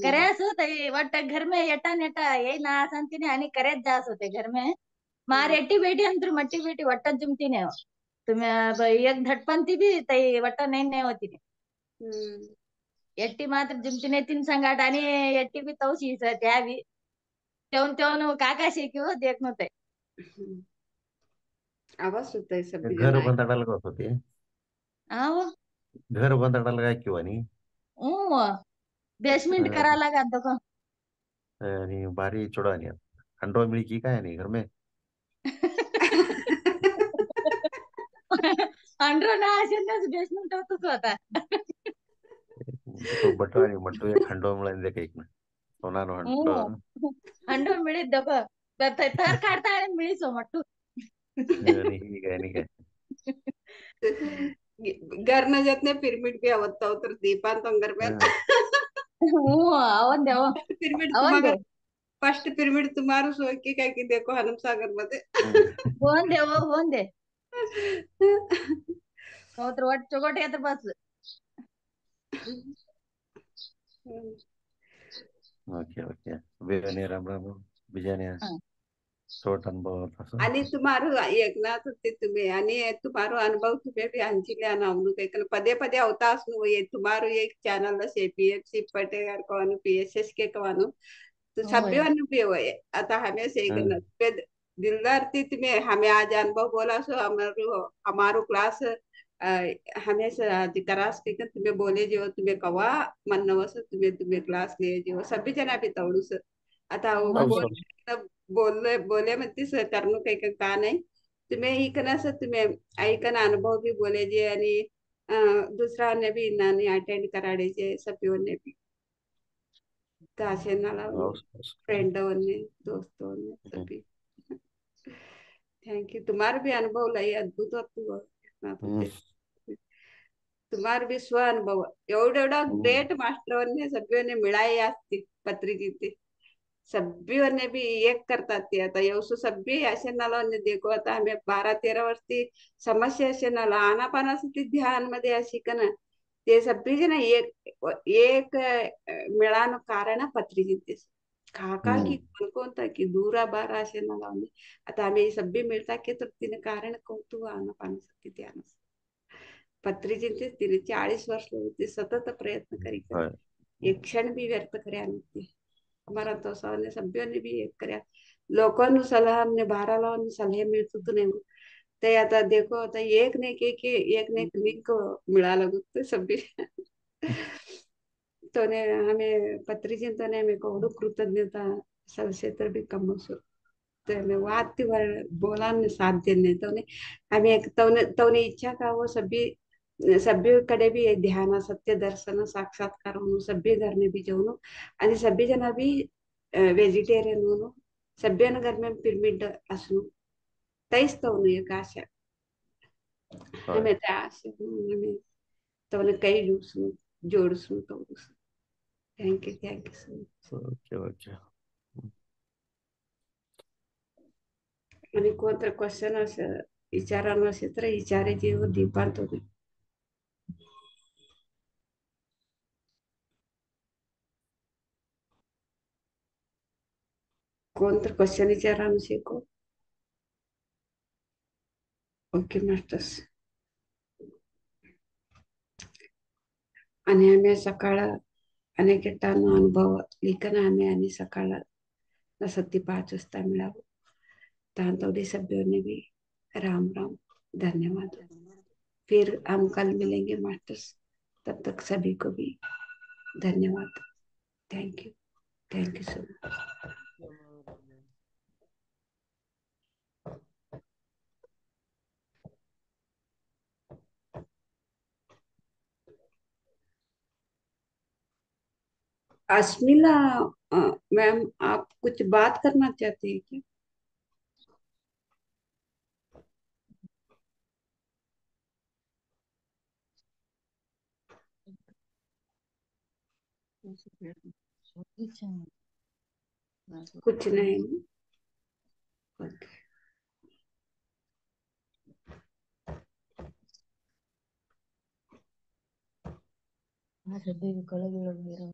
करे सो तई वट घर में एटा नेटा यही ना शांति ने आणि करे जास होते घर में मार एटी बेटी अंतर मट्टी बेटी वट्ट जुमती ने हो तुम्हें अब एक धटपंती भी तई वट्ट नहीं होती ने एट्टी मात्र जुमती ने तीन संगाट आणि एट्टी भी तवशी त्या भी तेवन काका शेकी हो देख नव्हते आवाज सुद्धा सभ्य घर जना बंदाडायला का होते आओ घर बंदाडायला काय किंवा नाही बेसमेंट करा लगा तो आणि भारी चोड़ा नहीं अंडो मिली की काय नहीं घर में अंड्रो ना असेल बेसमेंट होतच होता तो बटो आणि मट्टो एक खंडो मिळाले दे काही ना सोनानो हंडो अंडो मिळीत दोघं तर काढता आणि मिळीच मट्टू नहीं काय घर न जतने पिरामिड भी आवत्ता उतर दीपान तो अंगर में अवन देव पिरामिड अवन तुम्हारा देव फर्स्ट पिरामिड तुम्हारा सो के काय की देखो हनुम सागर मध्ये होऊन दे हो तर वाट चोगट येत बस ओके ओके वेगने राम राम बिजाने छोट अनुभव होता आणि तुम्हारो एक ना ते तुम्ही आणि तुम्हारो अनुभव तुम्ही भी हंचिले अनावनु काही पदे पदे होता असनु ये तुम्हारो एक चॅनल से पीएफसी पटेगर कवानु पीएसएस के कवानु तो सभ्य भी होय आता हमें से पे दिलदार थी तुम्हें हमें आज अनुभव बोला सो हमारो क्लास हमें करास के तुम्हें बोले जो तुम्हें कवा मन नवस तुम्हें तुम्हें क्लास लिए जो सभी जना भी तवडूस आता बोलले बोले म्हणते करणं काही का नाही तुम्ही ऐकण्यास तुम्ही ऐकन अनुभव भी बोले जे आणि दुसरा ने भी नानी अटेंड कराडे सभी ने भी काशे नाला फ्रेंड ने दोस्तों ने सभी थैंक यू तुम्हारा भी अनुभव लाई अद्भुत तुम्हार भी स्व अनुभव एवढा ग्रेट मास्टर ने सगळ्यांनी मिळाई असती पत्रिकी ते सभ्योने भी एक करतात ते आता येवसू सभ्य असे नाला देखो आता आम्ही 12-13 वर्षी समस्या असे नाला आनापानासाठी ध्यान मध्ये अशी का ना ते सभ्य जण एक मिळान कारण पत्रिकी काका की कोणता की दूरा बारा असे नाला आता आम्ही सभ्य मिळता की तर तिने कारण कौतुक आनापानासाठी ध्यान पत्रिजींचे तिने 40 वर्ष होते सतत प्रयत्न करी एक क्षण भी व्यर्थ કર્યા નથી અમારા તો સૌને સભ્યોને બી એક કર્યા લોકોનું સલાહ અમને બહાર લાવવાની સલાહ मिळत होतं नाही ते आता देखो आता एक ने एक ने लिंक मिळालं होतं सभ्य तोने हमें पत्रिजींतोने हमें कौडू कृतज्ञता सविशेतर भी कमसू ते हमें वाद बोलाने साध्य नहीं तोने हमें एक तोने इच्छा का वो सभी सभ्य कडे भी ध्यान सत्य दर्शन साक्षात्कार म्हणून सभ्य घरने भी जाऊन आणि सभ्य जना भी वेजिटेरियन म्हणून सभ्यन घर में पिरामिड असणं तैस तो एक आशा हमें त्या आशा हमें तो कई जोडसू तो thank you so much okay okay आणि कोणतं क्वेश्चन असं विचारानं असेल तर विचारायची दीपांत होते कोणतं क्वेश्चन विचारानं शिको ओके मास्टर्स आणि आम्ही सकाळ अनेक अनुभव लिखन आम्ही आणि सकाळ सत्य 5 वाजता मिळावं तांतोड़ी सभ्यों ने भी राम राम धन्यवाद फिर हम कल मिलेंगे मास्टर्स तब तक सभी को भी धन्यवाद thank you so much Ashmila ma'am आप कुछ बात करना चाहते हैं क्या कुछ नहीं ओके हा सध्या कळग